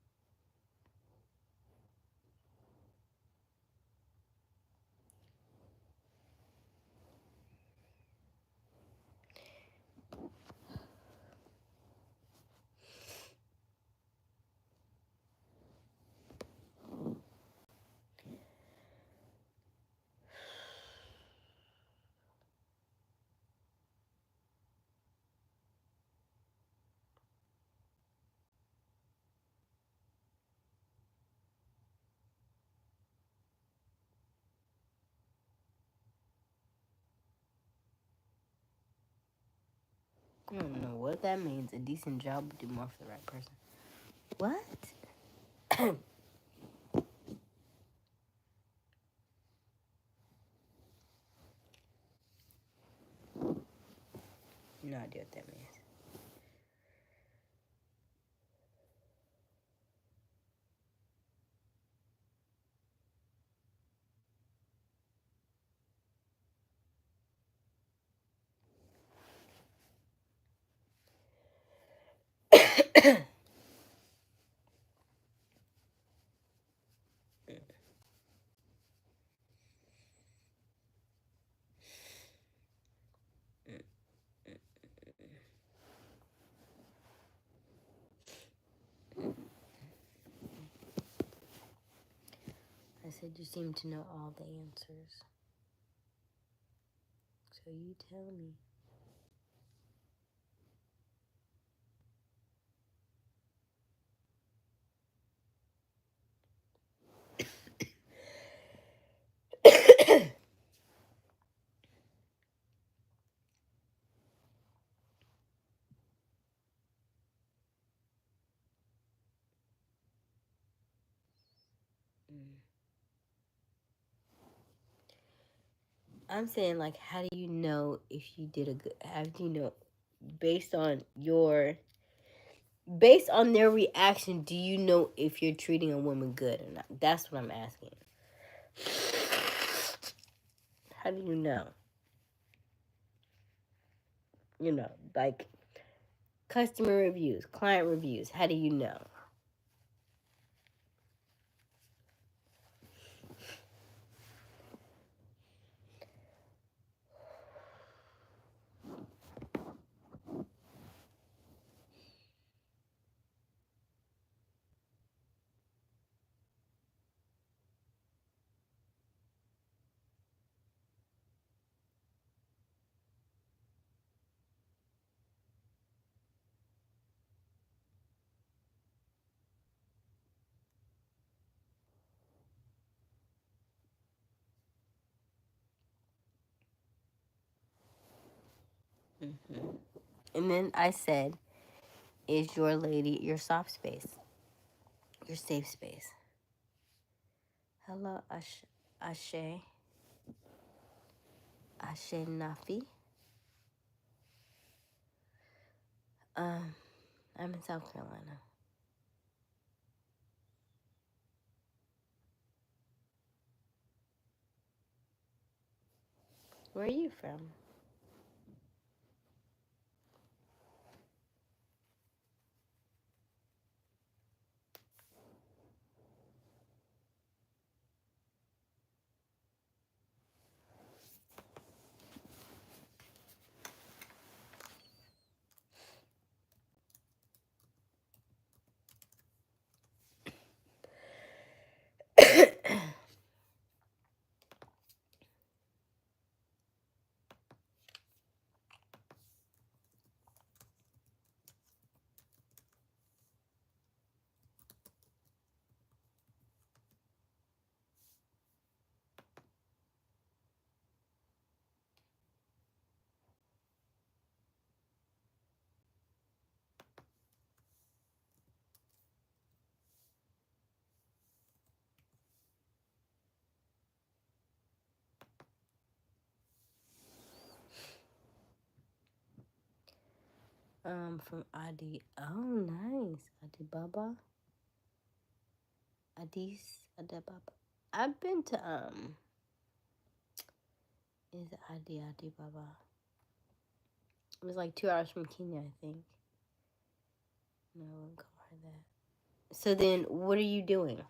I don't know what that means. A decent job would do more for the right person. What? No idea what that means. I said you seem to know all the answers. So you tell me. I'm saying, like, how do you know if you did a good? How do you know, based on their reaction? Do you know if you're treating a woman good or not? That's what I'm asking. How do you know? You know, like customer reviews, client reviews. How do you know? Mm-hmm. And then I said, is your lady your soft space? Your safe space? Hello, Ashe Nafi. I'm in South Carolina. Where are you from? From Adi. Oh, nice. Adi Baba. Adi Baba. I've been to, is it Adi Baba? It was like 2 hours from Kenya, I think. No, I wouldn't call her that. So then, what are you doing?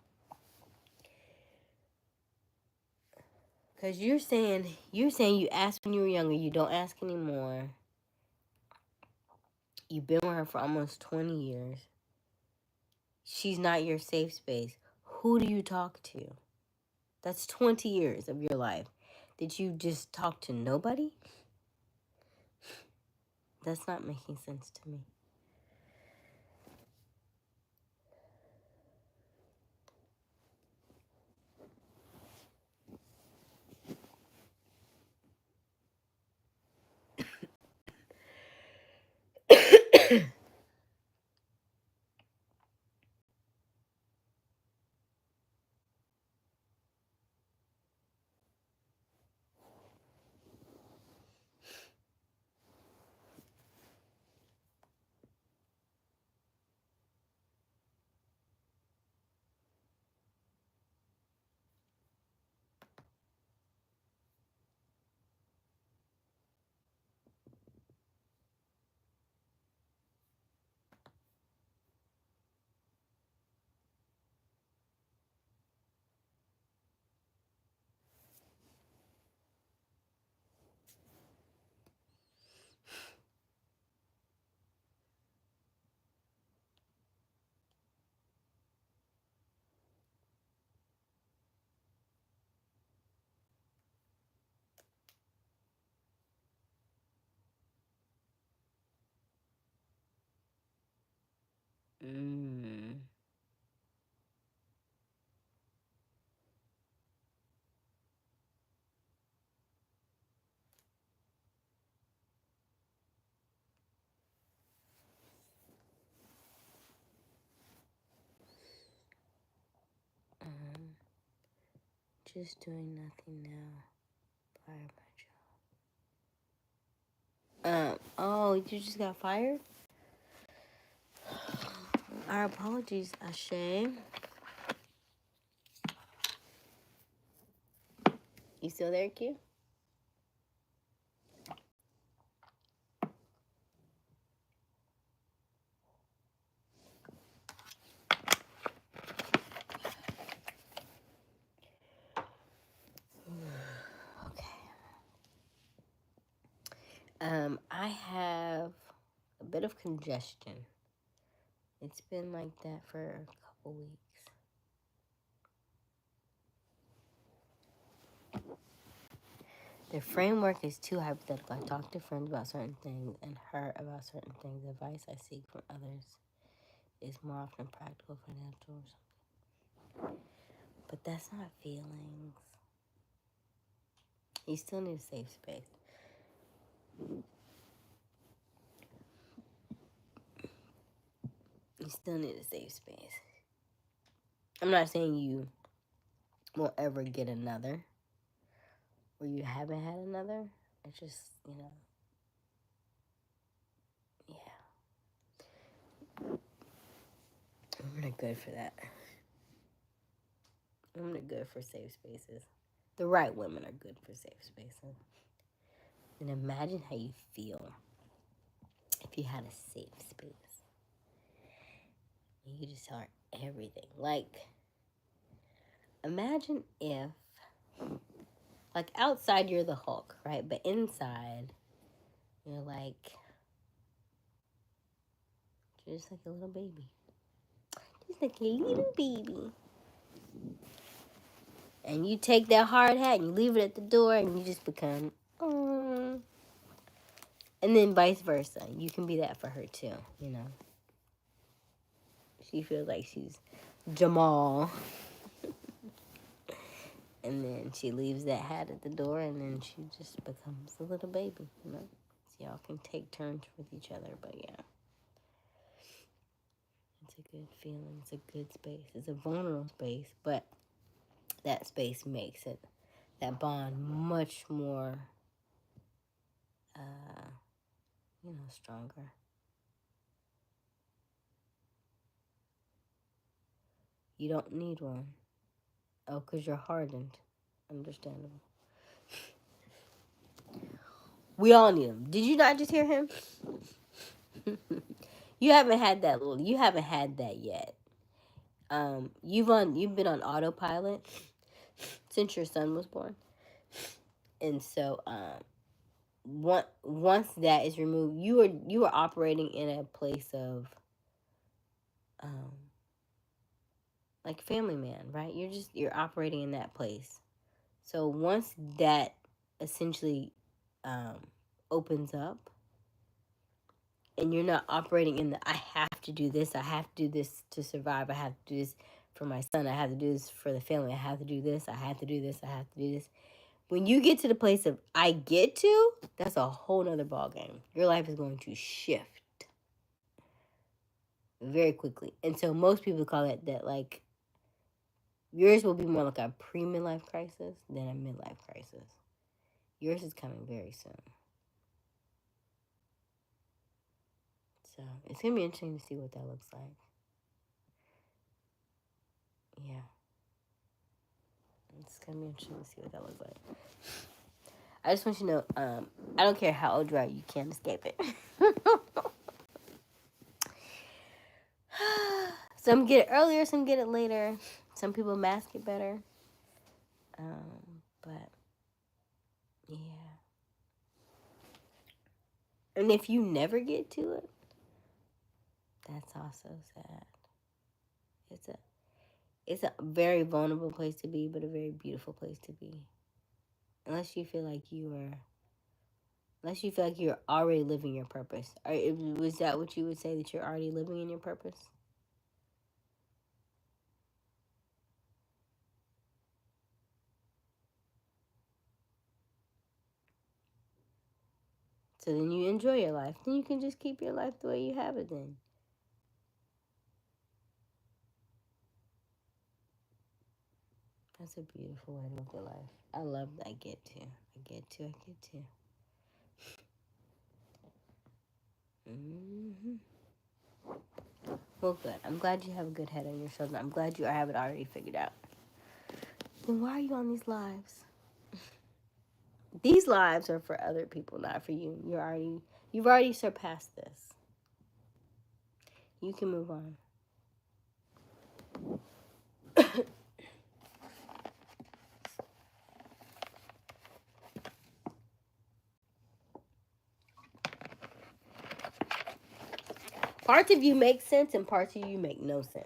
Because you're saying you asked when you were younger, you don't ask anymore. You've been with her for almost 20 years. She's not your safe space. Who do you talk to? That's 20 years of your life. Did you just talk to nobody? That's not making sense to me. Mm. Just doing nothing now. Fired my job. Oh, you just got fired? Our apologies, Ashay. You still there, Q? I have a bit of congestion. It's been like that for a couple weeks. The framework is too hypothetical. I talk to friends about certain things and her about certain things. Advice I seek from others is more often practical, financial, or something. But that's not feelings. You still need a safe space. You still need a safe space. I'm not saying you won't ever get another, or you haven't had another. It's just, yeah. Women are good for that. Women are good for safe spaces. The right women are good for safe spaces. And imagine how you feel if you had a safe space. And you just tell her everything. Like, imagine if, like, outside you're the Hulk, right? But inside, you're like, just like a little baby. Just like a little baby. And you take that hard hat and you leave it at the door and you just become, oh. And then vice versa. You can be that for her too, She feels like she's Jamal. And then she leaves that hat at the door and then she just becomes a little baby, So y'all can take turns with each other, but yeah. It's a good feeling. It's a good space. It's a vulnerable space, but that space makes it, that bond, much more, stronger. You don't need one. Oh, because you're hardened. Understandable. We all need them. Did you not just hear him? You haven't had that. You haven't had that yet. You've been on autopilot since your son was born, and so once that is removed, you are operating in a place of like family man, right? You're operating in that place. So once that essentially opens up, and you're not operating in the I have to do this to survive, I have to do this for my son, I have to do this for the family, I have to do this, I have to do this, I have to do this. When you get to the place of I get to, that's a whole nother ballgame. Your life is going to shift very quickly. And so most people call it that, like, yours will be more like a pre-midlife crisis than a midlife crisis. Yours is coming very soon. So it's going to be interesting to see what that looks like. Yeah. It's going to be interesting to see what that looks like. I just want you to know, I don't care how old you are, you can't escape it. Some get it earlier, some get it later. Some people mask it better. But, yeah. And if you never get to it, that's also sad. It's a very vulnerable place to be, but a very beautiful place to be. Unless you feel like you're already living your purpose. Was that what you would say, that you're already living in your purpose? So then you enjoy your life. Then you can just keep your life the way you have it then. That's a beautiful way to live your life. I love that. I get to. Mm-hmm. Well, good. I'm glad you have a good head on your shoulders. I'm glad you have it already figured out. Then why are you on these lives? These lives are for other people, not for you. You've already surpassed this. You can move on. Parts of you make sense and parts of you make no sense.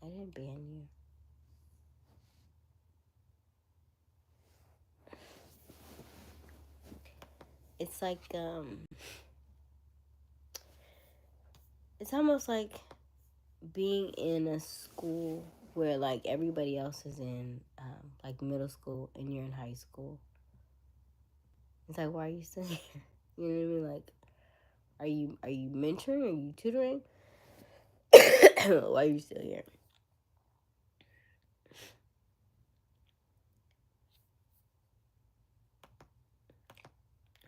I didn't ban you. It's like, it's almost like being in a school where, like, everybody else is in, like, middle school and you're in high school. It's like, why are you still here? You know what I mean? Like, are you mentoring? Are you tutoring? Why are you still here?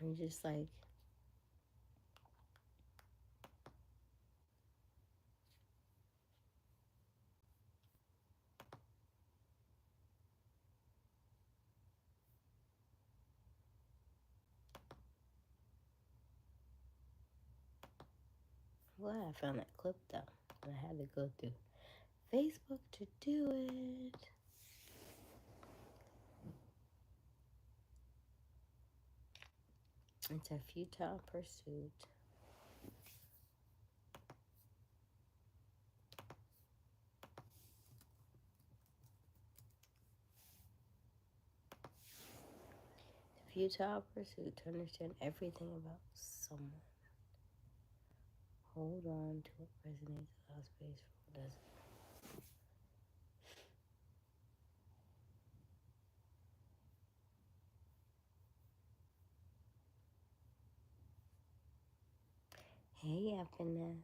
I'm just like, well, I found that clip though. I had to go through Facebook to do it. It's a futile pursuit. Futile pursuit to understand everything about someone. Hold on to what resonates, allow space for what doesn't. Hey, happiness.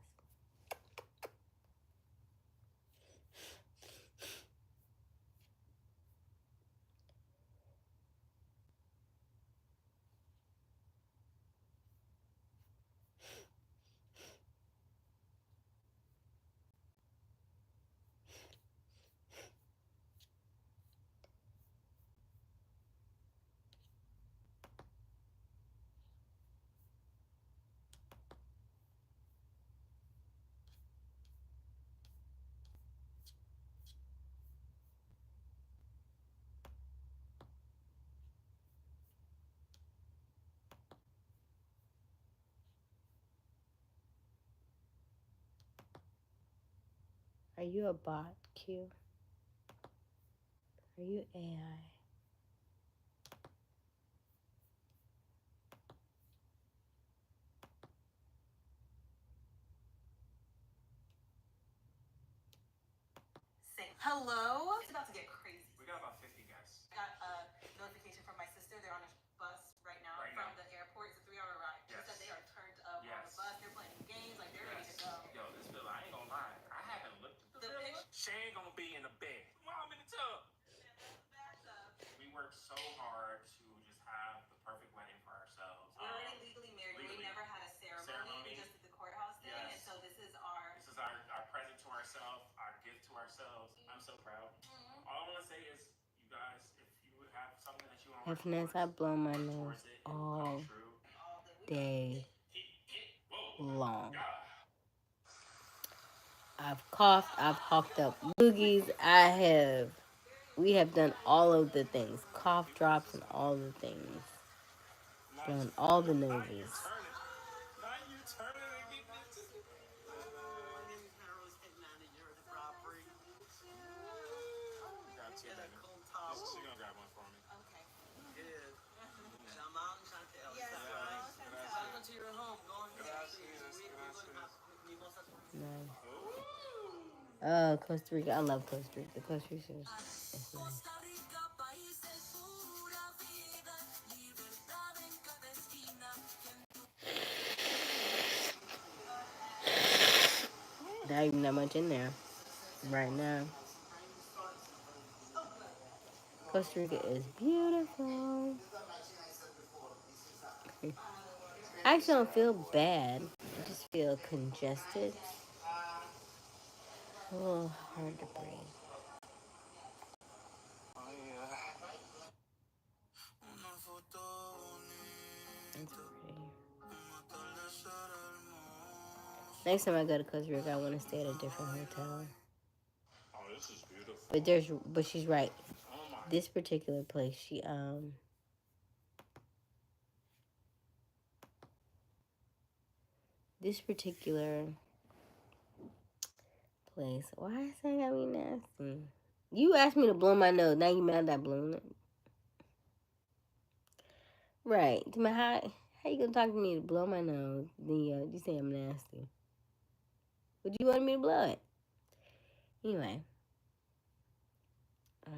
Are you a bot, Q? Are you AI? Hello? It's about to get crazy. We got about 50 guests. I got a notification from my sister. They're on a bus right now from the airport. It's a 3-hour ride. She said they are turned up on the bus. They're playing games. Like, they're ready to go. Yo, this villa, I ain't gonna lie. I haven't looked at the villa. She ain't gonna be in the bed. Mom in the tub. We worked so hard to just have the perfect wedding for ourselves. We're already legally married. We never had a ceremony. We just did the courthouse thing. And so this is our present to ourselves, our gift to ourselves. I'm so proud. All I want to say is, you guys, if you would have something that you want to work Happiness, I blow my nose all day long. I've coughed, I've hawked up loogies, we have done all of the things. Cough drops and all the things. Blown all the noses. She's gonna grab one for me. Okay. Yeah. Welcome to your home. Go on. Nice. Oh, Costa Rica. I love Costa Rica. Costa Rica is nice. Not even that much in there right now. Costa Rica is beautiful. I actually don't feel bad. I just feel congested. A little hard to breathe. It's pretty. Next time I go to Costa Rica, I want to stay at a different hotel. Oh, this is beautiful. But she's right. This particular place, this particular place. Why is that got me nasty? You asked me to blow my nose. Now you mad that I blew it? Right. How you gonna talk to me to blow my nose? Then you say I'm nasty. But you wanted me to blow it. Anyway. I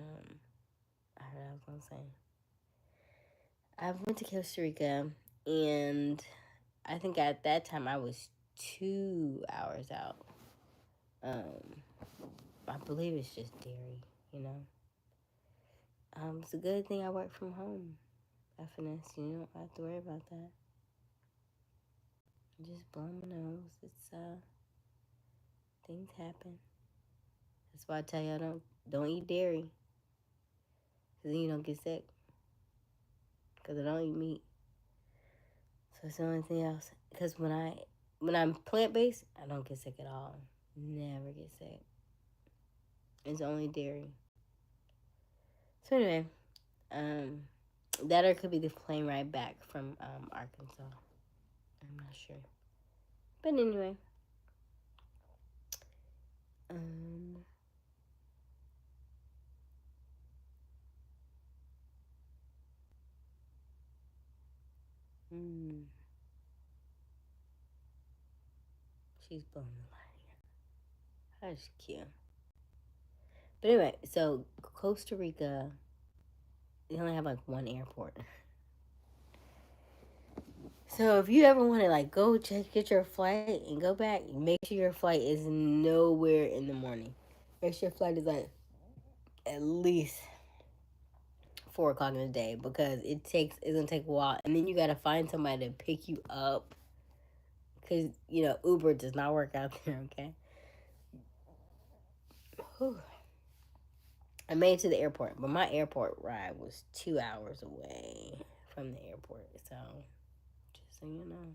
heard what I was gonna say. I went to Costa Rica, and I think at that time I was 2 hours out. I believe it's just dairy, you know. It's a good thing I work from home. FNS, you don't have to worry about that. Just blow my nose. It's things happen. That's why I tell y'all don't eat dairy, cause then you don't get sick. Cause I don't eat meat. So it's the only thing else. Cause when I'm plant-based, I don't get sick at all. Never get sick. It's only dairy. So anyway, that or it could be the plane ride back from Arkansas. I'm not sure. But anyway. She's blowing the light. That's cute. But anyway, so Costa Rica, they only have like one airport. So if you ever want to like go get your flight and go back, make sure your flight is nowhere in the morning. Make sure your flight is like at least 4 o'clock in the day, because it's gonna take a while, and then you gotta find somebody to pick you up, because Uber does not work out there. Okay. Whew. I made it to the airport, but my airport ride was 2 hours away from the airport. So, just so you know,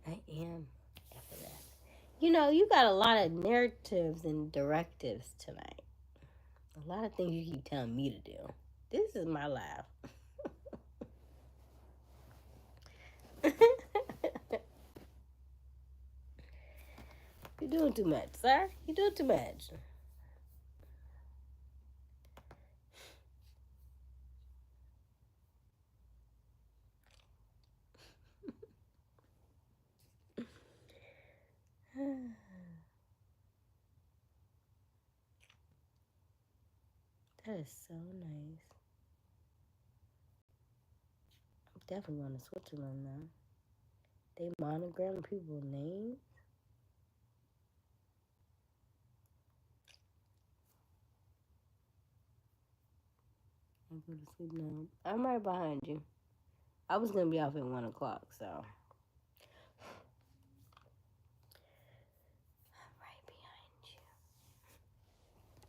I am after that. You got a lot of narratives and directives tonight. A lot of things you keep telling me to do. This is my life. You're doing too much, sir. You're doing too much. That is so nice. I'm definitely going to Switzerland now. They monogram people's names. I go to sleep now. I'm right behind you. I was going to be off at 1 o'clock, so. I'm right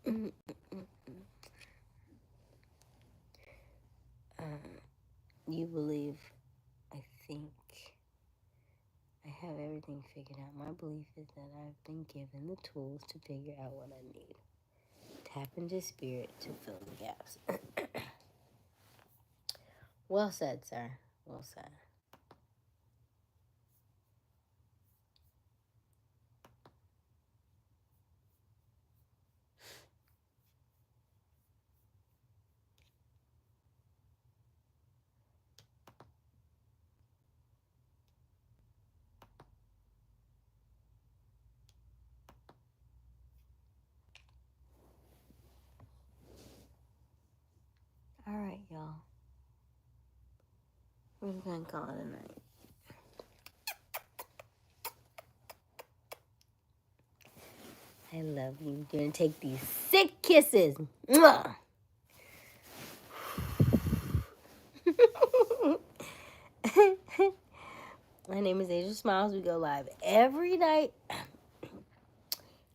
behind you. You believe, I think, I have everything figured out. My belief is that I've been given the tools to figure out what I need. Tap into spirit to fill the gaps. Well said, sir. Well said. All right, y'all. We're going to call it a night. I love you. You're going to take these sick kisses. Mwah! My name is Aysia Smiles. We go live every night,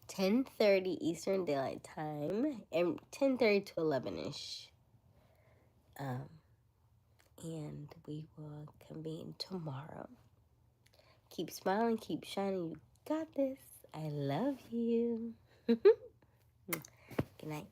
10:30 Eastern Daylight Time, and 10:30 to 11ish. And we will convene tomorrow. Keep smiling, keep shining. You got this. I love you. Good night.